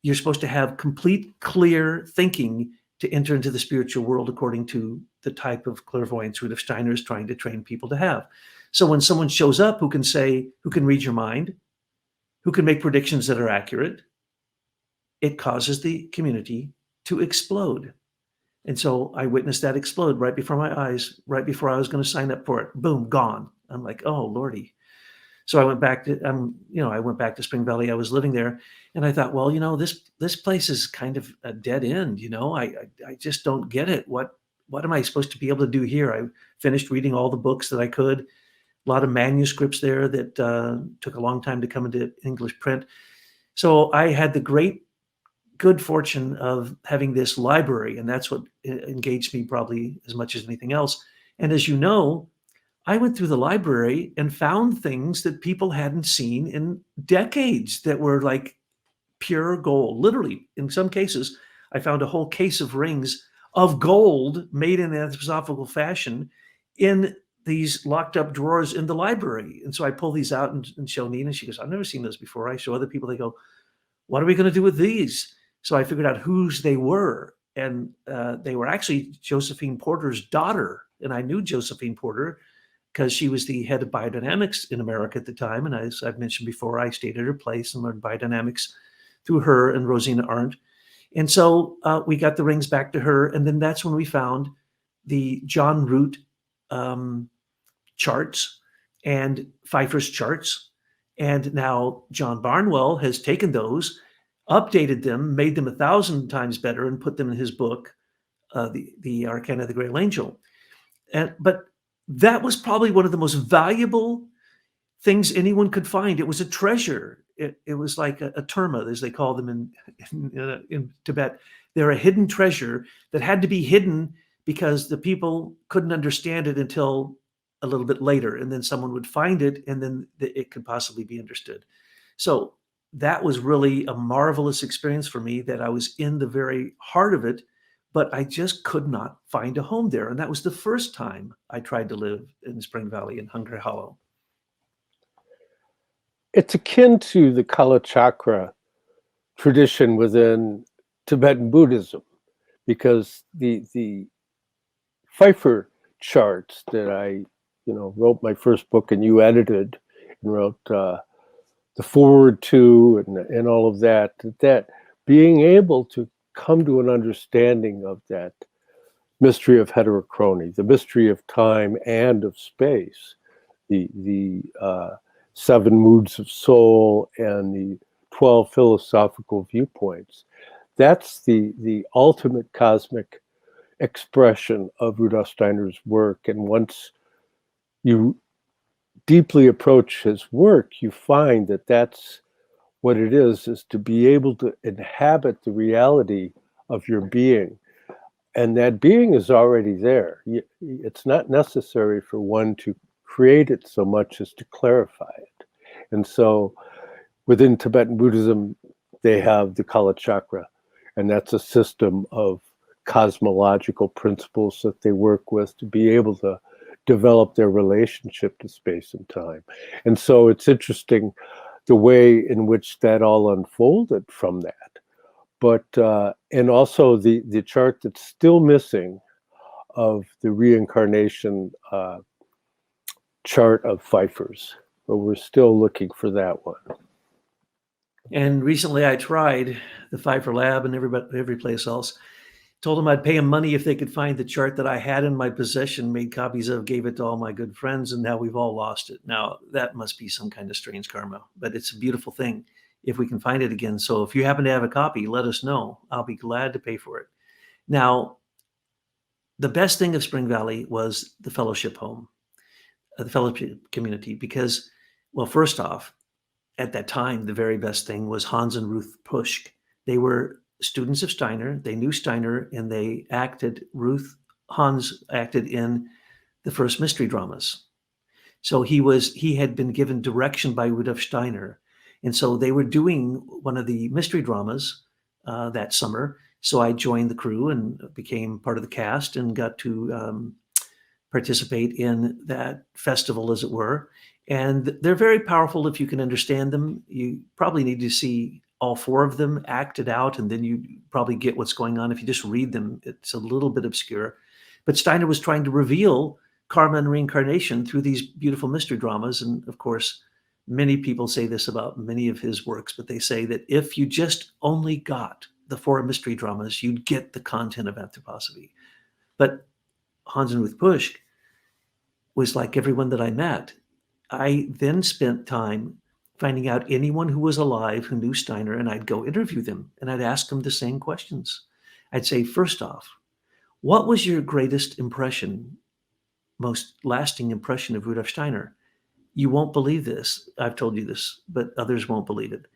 you're supposed to have complete clear thinking to enter into the spiritual world according to the type of clairvoyance Rudolf Steiner is trying to train people to have. So when someone shows up who can read your mind, who can make predictions that are accurate, it causes the community to explode. And so I witnessed that explode right before my eyes, right before I was going to sign up for it. Boom, gone. I'm like, oh, Lordy. So I went back to Spring Valley. I was living there, and I thought, well, this place is kind of a dead end. I just don't get it. What am I supposed to be able to do here? I finished reading all the books that I could. A lot of manuscripts there that took a long time to come into English print. So I had the good fortune of having this library, and that's what engaged me probably as much as anything else. And as you know, I went through the library and found things that people hadn't seen in decades that were like pure gold. Literally, in some cases, I found a whole case of rings of gold made in anthroposophical fashion in these locked up drawers in the library. And so I pull these out and show Nina. She goes, I've never seen those before. I show other people. They go, what are we going to do with these? So I figured out whose they were. And they were actually Josephine Porter's daughter. And I knew Josephine Porter because she was the head of biodynamics in America at the time. And as I've mentioned before, I stayed at her place and learned biodynamics through her and Rosina Arndt. And so we got the rings back to her. And then that's when we found the John Root charts and Pfeiffer's charts. And now John Barnwell has taken those, updated them, made them 1,000 times better, and put them in his book, the Arcana of the Grail Angel. But that was probably one of the most valuable things anyone could find. It was a treasure. It was like a terma, as they call them in Tibet. They're a hidden treasure that had to be hidden because the people couldn't understand it until a little bit later, and then someone would find it, and then it could possibly be understood. So that was really a marvelous experience for me, that I was in the very heart of it, but I just could not find a home there. And that was the first time I tried to live in Spring Valley in Hungry Hollow. It's akin to the Kala Chakra tradition within Tibetan Buddhism, because the Pfeiffer charts that I wrote my first book and you edited and wrote the forward to and all of that being able to come to an understanding of that mystery of heterochrony, the mystery of time and of space, the 7 moods of soul and the 12 philosophical viewpoints. That's the ultimate cosmic expression of Rudolf Steiner's work. And once you deeply approach his work, you find that that's what it is to be able to inhabit the reality of your being. And that being is already there. It's not necessary for one to create it so much as to clarify it. And so within Tibetan Buddhism, they have the Kala Chakra, and that's a system of cosmological principles that they work with to be able to develop their relationship to space and time. And so it's interesting the way in which that all unfolded from that. But and also the chart that's still missing of the reincarnation chart of Pfeiffer's, but we're still looking for that one. And recently I tried the Pfeiffer Lab and every place else. Told them I'd pay them money if they could find the chart that I had in my possession, made copies of, gave it to all my good friends, and now we've all lost it. Now, that must be some kind of strange karma, but it's a beautiful thing if we can find it again. So if you happen to have a copy, let us know. I'll be glad to pay for it. Now, the best thing of Spring Valley was the fellowship home, the fellowship community, because, well, first off, at that time, the very best thing was Hans and Ruth Puschk. They were students of Steiner. They knew Steiner, and they acted, Hans acted in the first mystery dramas. So he had been given direction by Rudolf Steiner. And so they were doing one of the mystery dramas that summer. So I joined the crew and became part of the cast and got to participate in that festival, as it were. And they're very powerful if you can understand them. You probably need to see all 4 of them acted out, and then you probably get what's going on. If you just read them, it's a little bit obscure. But Steiner was trying to reveal karma and reincarnation through these beautiful mystery dramas. And of course, many people say this about many of his works, but they say that if you just only got the 4 mystery dramas, you'd get the content of Anthroposophy. But Hans and Ruth Puschk was like everyone that I met. I then spent time finding out anyone who was alive who knew Steiner, and I'd go interview them, and I'd ask them the same questions. I'd say, first off, what was your greatest impression, most lasting impression of Rudolf Steiner? You won't believe this. I've told you this, but others won't believe it.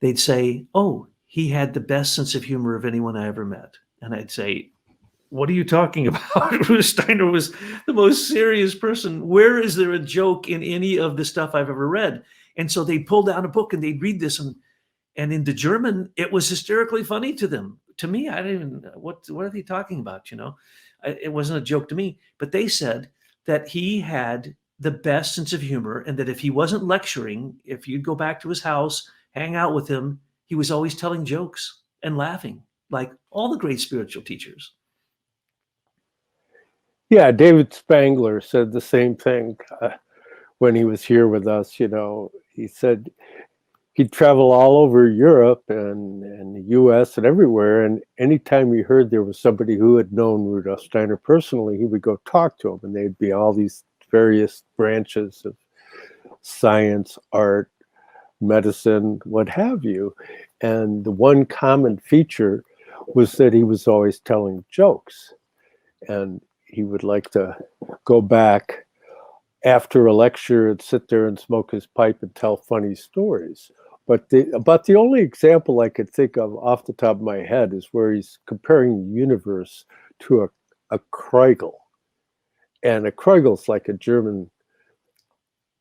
They'd say, oh, he had the best sense of humor of anyone I ever met. And I'd say, what are you talking about? Rudolf Steiner was the most serious person. Where is there a joke in any of the stuff I've ever read? And so they'd pull down a book and they'd read this. And in the German, it was hysterically funny to them to me, I didn't even, what are they talking about? It wasn't a joke to me, but they said that he had the best sense of humor, and that if he wasn't lecturing, if you'd go back to his house, hang out with him, he was always telling jokes and laughing, like all the great spiritual teachers. Yeah, David Spangler said the same thing when he was here with us. He said he'd travel all over Europe and the US and everywhere. And anytime he heard there was somebody who had known Rudolf Steiner personally, he would go talk to him. And they'd be all these various branches of science, art, medicine, what have you. And the one common feature was that he was always telling jokes. And he would like to go back after a lecture and sit there and smoke his pipe and tell funny stories. But the only example I could think of off the top of my head is where he's comparing the universe to a Kreigel. And a Kreugel's like a German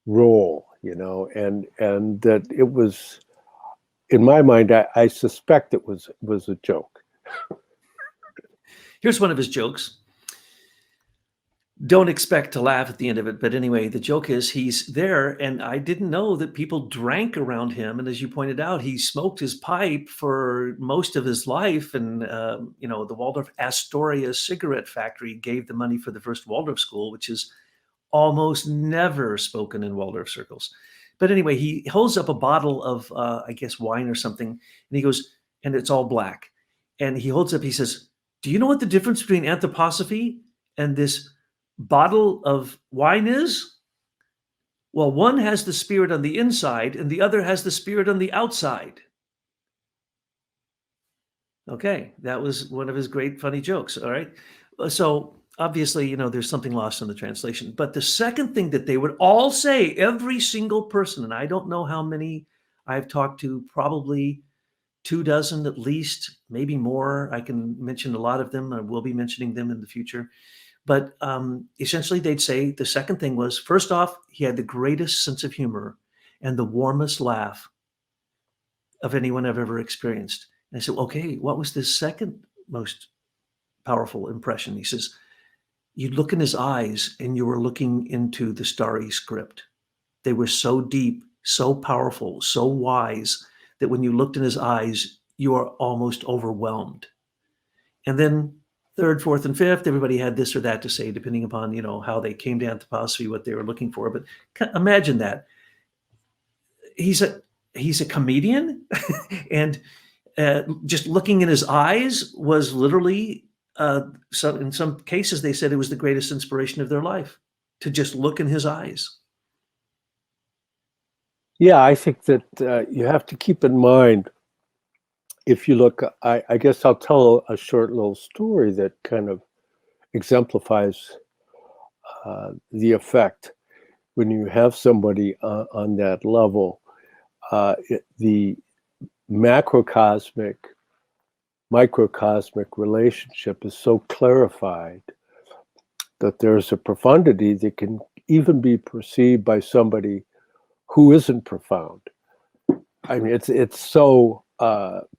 roll, and that it was, in my mind, I suspect it was a joke. Here's one of his jokes. Don't expect to laugh at the end of it, but anyway, the joke is he's there, and I didn't know that people drank around him. And as you pointed out, he smoked his pipe for most of his life, and the Waldorf Astoria cigarette factory gave the money for the first Waldorf school, which is almost never spoken in Waldorf circles. But anyway, he holds up a bottle of, I guess, wine or something, and he goes, and it's all black. And he holds up, he says, "Do you know what the difference between anthroposophy and this bottle of wine is? Well, one has the spirit on the inside and the other has the spirit on the outside." Okay, that was one of his great funny jokes. All right. So obviously, there's something lost in the translation. But the second thing that they would all say, every single person, and I don't know how many I've talked to, probably 24 at least, maybe more. I can mention a lot of them. I will be mentioning them in the future. But essentially, they'd say the second thing was, first off, he had the greatest sense of humor and the warmest laugh of anyone I've ever experienced. And I said, okay, what was the second most powerful impression? He says, you'd look in his eyes and you were looking into the starry script. They were so deep, so powerful, so wise that when you looked in his eyes, you are almost overwhelmed. And then third, fourth, and fifth, everybody had this or that to say, depending upon, how they came to anthroposophy, what they were looking for. But imagine that. He's a comedian, and just looking in his eyes was literally, so in some cases, they said it was the greatest inspiration of their life, to just look in his eyes. Yeah, I think that you have to keep in mind, if you look, I guess I'll tell a short little story that kind of exemplifies the effect when you have somebody on that level. The macrocosmic, microcosmic relationship is so clarified that there's a profundity that can even be perceived by somebody who isn't profound. I mean, it's so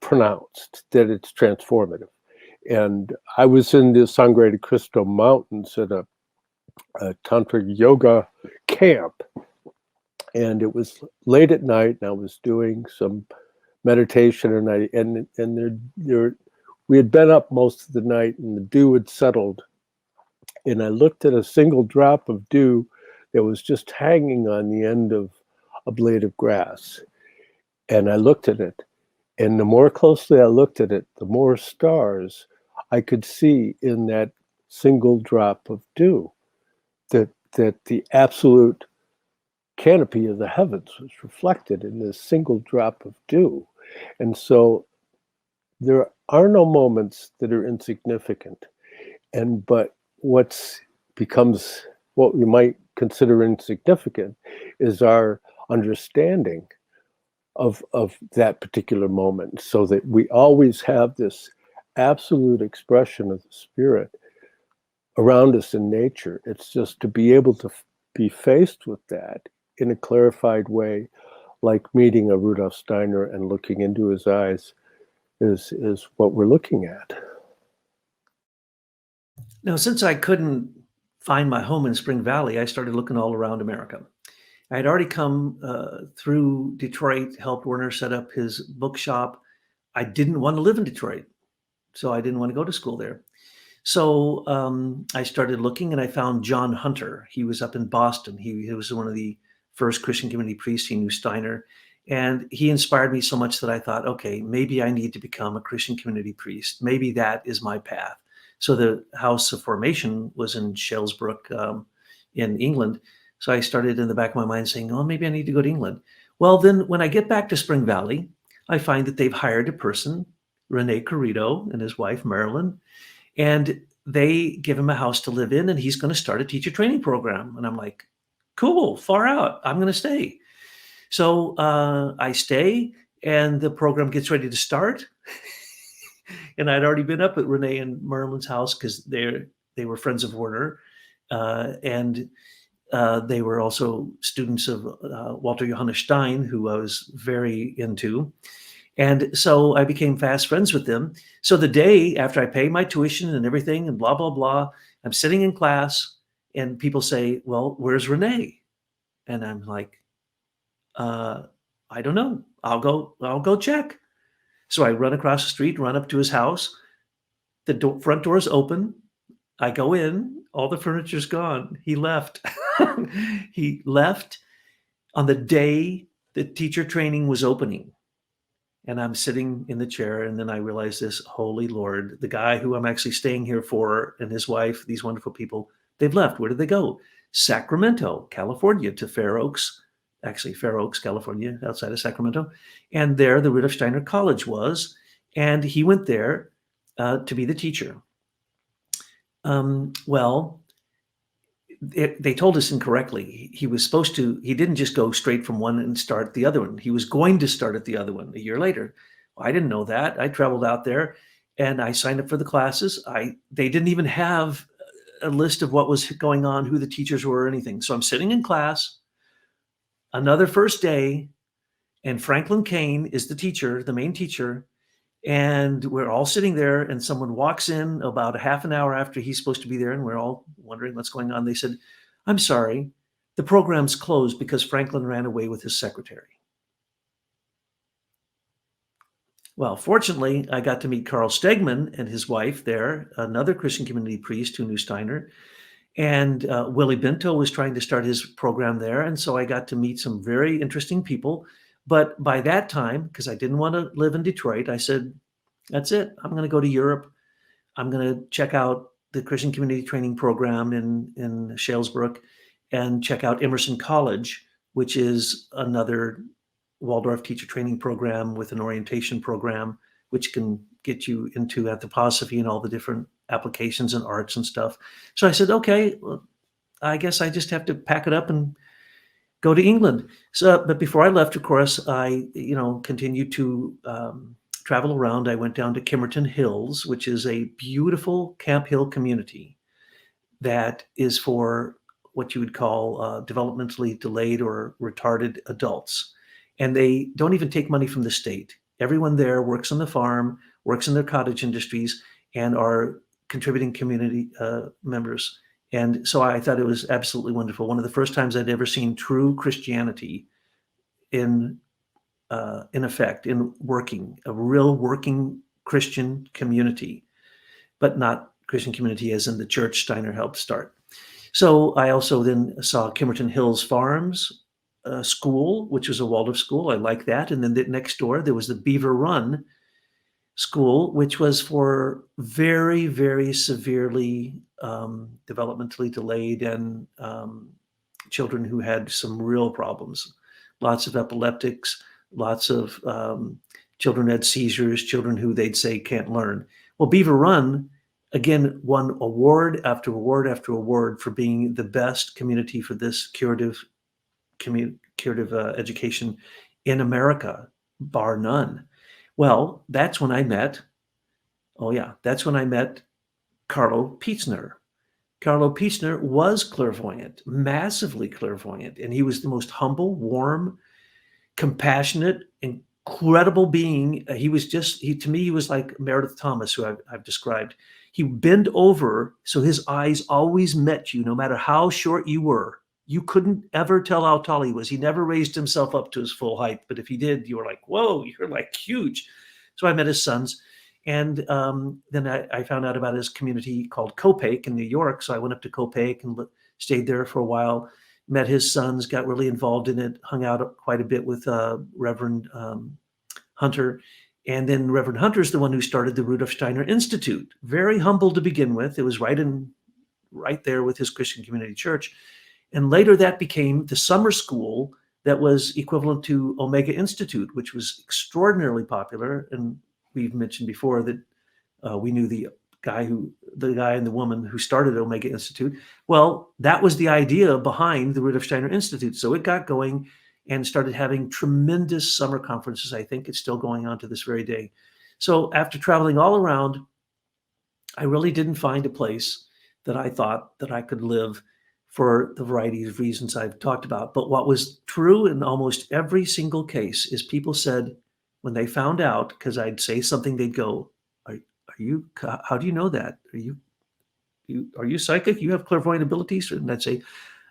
pronounced that it's transformative. And I was in the Sangre de Cristo Mountains at a tantric yoga camp, and it was late at night, and I was doing some meditation, and we had been up most of the night, and the dew had settled, and I looked at a single drop of dew that was just hanging on the end of a blade of grass, and I looked at it, and the more closely I looked at it, the more stars I could see in that single drop of dew. That the absolute canopy of the heavens was reflected in this single drop of dew. And so there are no moments that are insignificant. But what becomes what we might consider insignificant is our understanding of that particular moment, so that we always have this absolute expression of the spirit around us in nature. It's just to be able to be faced with that in a clarified way, like meeting a Rudolf Steiner and looking into his eyes. is what we're looking at. Now, since I couldn't find my home in Spring Valley, I started looking all around America. I had already come through Detroit, helped Werner set up his bookshop. I didn't want to live in Detroit, so I didn't want to go to school there. So I started looking, and I found John Hunter. He was up in Boston. He was one of the first Christian community priests. He knew Steiner. And he inspired me so much that I thought, okay, maybe I need to become a Christian community priest. Maybe that is my path. So the house of formation was in Shalesbrook in England. So I started in the back of my mind saying, oh, maybe I need to go to England. Well, then when I get back to Spring Valley, I find that they've hired a person, Rene Corrido and his wife, Marilyn, and they give him a house to live in, and he's going to start a teacher training program. And I'm like, cool, far out. I'm going to stay. So I stay, and the program gets ready to start. And I'd already been up at Renee and Marilyn's house because they were friends of Werner, and they were also students of Walter Johannes Stein, who I was very into. And so I became fast friends with them. So the day after I pay my tuition and everything and blah, blah, blah, I'm sitting in class and people say, well, where's Renee? And I'm like, I don't know. I'll go check. So I run across the street, run up to his house. The front door is open. I go in, all the furniture's gone. He left. He left on the day the teacher training was opening. And I'm sitting in the chair, and then I realize this, holy Lord, the guy who I'm actually staying here for and his wife, these wonderful people, they've left. Where did they go? Sacramento, California, to Fair Oaks, California, outside of Sacramento. And there the Rudolf Steiner College was, and he went there to be the teacher. They told us incorrectly. He didn't just go straight from one and start the other one. He was going to start at the other one a year later. Well, I didn't know that. I traveled out there and I signed up for the classes. They didn't even have a list of what was going on, who the teachers were or anything. So I'm sitting in class, another first day, and Franklin Kane is the teacher, the main teacher. And we're all sitting there, and someone walks in about a half an hour after he's supposed to be there, and we're all wondering what's going on. They said, I'm sorry, the program's closed because Franklin ran away with his secretary. Well, fortunately, I got to meet Carl Stegman and his wife there, another Christian community priest who knew Steiner. And Willie Bento was trying to start his program there. And so I got to meet some very interesting people. But by that time, because I didn't want to live in Detroit, I said, that's it. I'm going to go to Europe. I'm going to check out the Christian Community Training Program in Shalesbrook and check out Emerson College, which is another Waldorf teacher training program with an orientation program, which can get you into anthroposophy and all the different applications and arts and stuff. So I said, okay, well, I guess I just have to pack it up and go to England. So, but before I left, of course, I, continued to travel around. I went down to Kimmerton Hills, which is a beautiful Camp Hill community that is for what you would call developmentally delayed or retarded adults. And they don't even take money from the state. Everyone there works on the farm, works in their cottage industries, and are contributing community members. And so I thought it was absolutely wonderful. One of the first times I'd ever seen true Christianity in effect, in working, a real working Christian community, but not Christian community as in the church Steiner helped start. So I also then saw Kimmerton Hills Farms School, which was a Waldorf school. I like that. And then next door, there was the Beaver Run School, which was for very, very severely developmentally delayed and children who had some real problems. Lots of epileptics, lots of children had seizures, children who they'd say can't learn. Well, Beaver Run, again, won award after award after award for being the best community for this curative education in America, bar none. Well, that's when I met Carlo Pietzner. Carlo Pietzner was clairvoyant, massively clairvoyant, and he was the most humble, warm, compassionate, and incredible being. He was just, to me, he was like Meredith Thomas, who I've described. He bent over, so his eyes always met you, no matter how short you were. You couldn't ever tell how tall he was. He never raised himself up to his full height, but if he did, you were like, whoa, you're like huge. So I met his sons. And then I found out about his community called Copake in New York. So I went up to Copake and stayed there for a while, met his sons, got really involved in it, hung out quite a bit with Reverend Hunter. And then Reverend Hunter is the one who started the Rudolf Steiner Institute. Very humble to begin with. It was right there with his Christian Community Church. And later that became the summer school that was equivalent to Omega Institute, which was extraordinarily popular. And we've mentioned before that we knew the guy and the woman who started Omega Institute. Well, that was the idea behind the Rudolf Steiner Institute. So it got going and started having tremendous summer conferences. I think it's still going on to this very day. So after traveling all around, I really didn't find a place that I thought that I could live for the variety of reasons I've talked about. But what was true in almost every single case is people said, when they found out, because I'd say something, they'd go, are you, how do you know that? Are you psychic? You have clairvoyant abilities? And I'd say,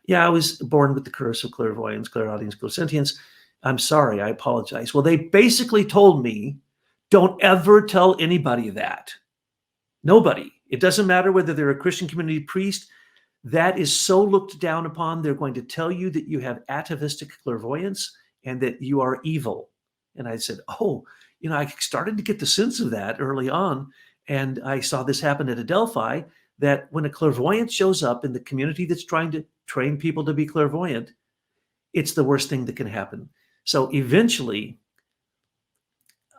yeah, I was born with the curse of clairvoyance, clairaudience, clairsentience. I'm sorry, I apologize. Well, they basically told me, don't ever tell anybody that. Nobody. It doesn't matter whether they're a Christian community priest. That is so looked down upon. They're going to tell you that you have atavistic clairvoyance and that you are evil. And I said, oh, I started to get the sense of that early on. And I saw this happen at Adelphi, that when a clairvoyant shows up in the community that's trying to train people to be clairvoyant, it's the worst thing that can happen. So eventually,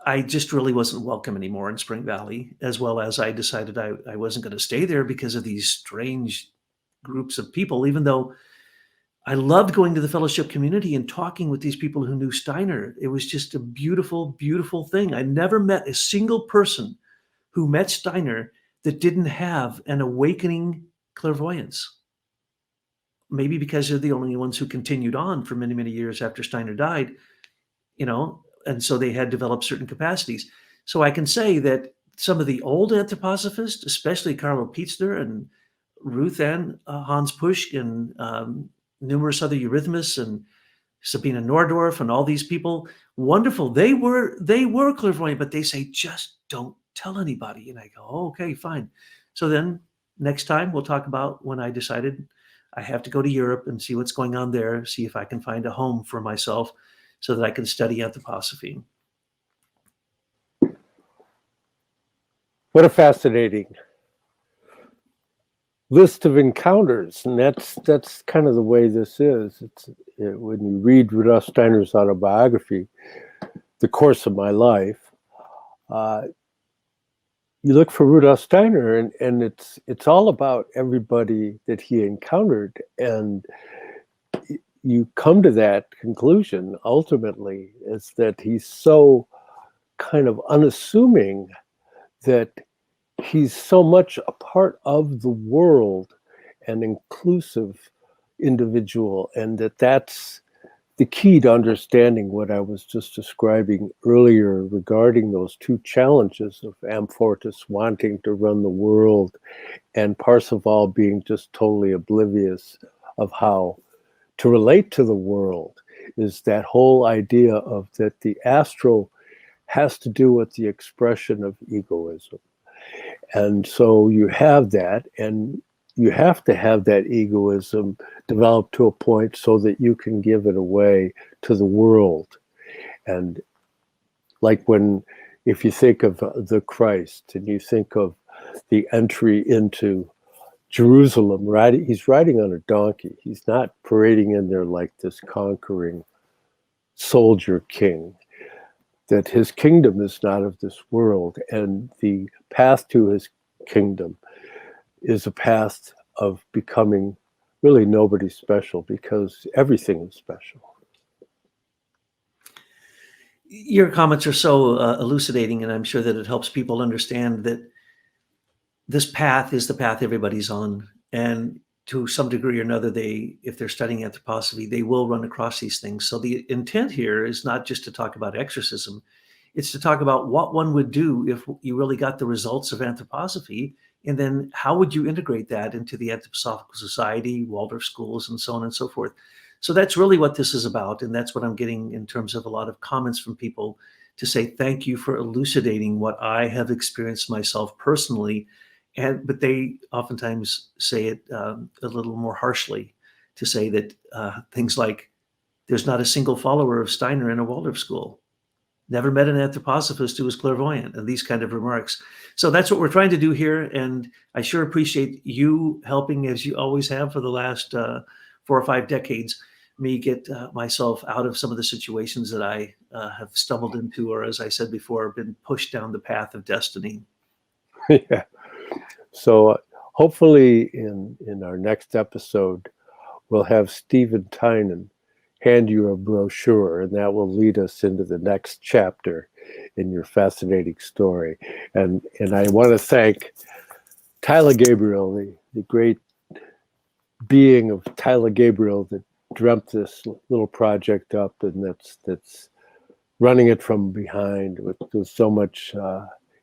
I just really wasn't welcome anymore in Spring Valley, as well as I decided I wasn't going to stay there because of these strange groups of people, even though I loved going to the fellowship community and talking with these people who knew Steiner. It was just a beautiful, beautiful thing. I never met a single person who met Steiner that didn't have an awakening clairvoyance. Maybe because they're the only ones who continued on for many, many years after Steiner died, and so they had developed certain capacities. So I can say that some of the old anthroposophists, especially Carlo Pietzner and Ruth Ann Hans Pusch and numerous other Eurythmists and Sabina Nordorf and all these people, wonderful. They were clairvoyant, but they say, just don't tell anybody. And I go, oh, okay, fine. So then next time we'll talk about when I decided I have to go to Europe and see what's going on there, see if I can find a home for myself so that I can study anthroposophy. What a fascinating list of encounters, and that's kind of the way this is. When you read Rudolf Steiner's autobiography, The Course of My Life, you look for Rudolf Steiner, and it's all about everybody that he encountered, and you come to that conclusion ultimately, is that he's so kind of unassuming, that he's so much a part of the world, an inclusive individual, and that's the key to understanding what I was just describing earlier regarding those two challenges of Amfortas wanting to run the world and Parsifal being just totally oblivious of how to relate to the world, is that whole idea of that the astral has to do with the expression of egoism. And so you have that, and you have to have that egoism developed to a point so that you can give it away to the world. And like if you think of the Christ and you think of the entry into Jerusalem, he's riding on a donkey. He's not parading in there like this conquering soldier king. That his kingdom is not of this world, and the path to his kingdom is a path of becoming really nobody special, because everything is special. Your comments are so elucidating, and I'm sure that it helps people understand that this path is the path everybody's on. And to some degree or another, if they're studying anthroposophy, they will run across these things. So the intent here is not just to talk about exorcism, it's to talk about what one would do if you really got the results of anthroposophy, and then how would you integrate that into the Anthroposophical Society, Waldorf schools, and so on and so forth. So that's really what this is about, and that's what I'm getting in terms of a lot of comments from people to say thank you for elucidating what I have experienced myself personally. But they oftentimes say it a little more harshly, to say that things like, there's not a single follower of Steiner in a Waldorf school. Never met an anthroposophist who was clairvoyant, and these kind of remarks. So that's what we're trying to do here. And I sure appreciate you helping, as you always have for the last 4 or 5 decades, me get myself out of some of the situations that I have stumbled into, or as I said before, been pushed down the path of destiny. Yeah. So hopefully in our next episode, we'll have Stephen Tynan hand you a brochure, and that will lead us into the next chapter in your fascinating story. And I want to thank Tyler Gabriel, the great being of Tyler Gabriel that dreamt this little project up, and that's running it from behind with so much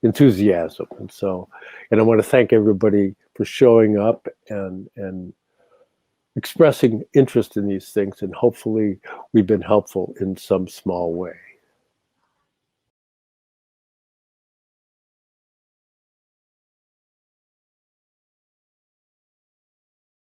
enthusiasm. And I want to thank everybody for showing up and expressing interest in these things, and hopefully we've been helpful in some small way.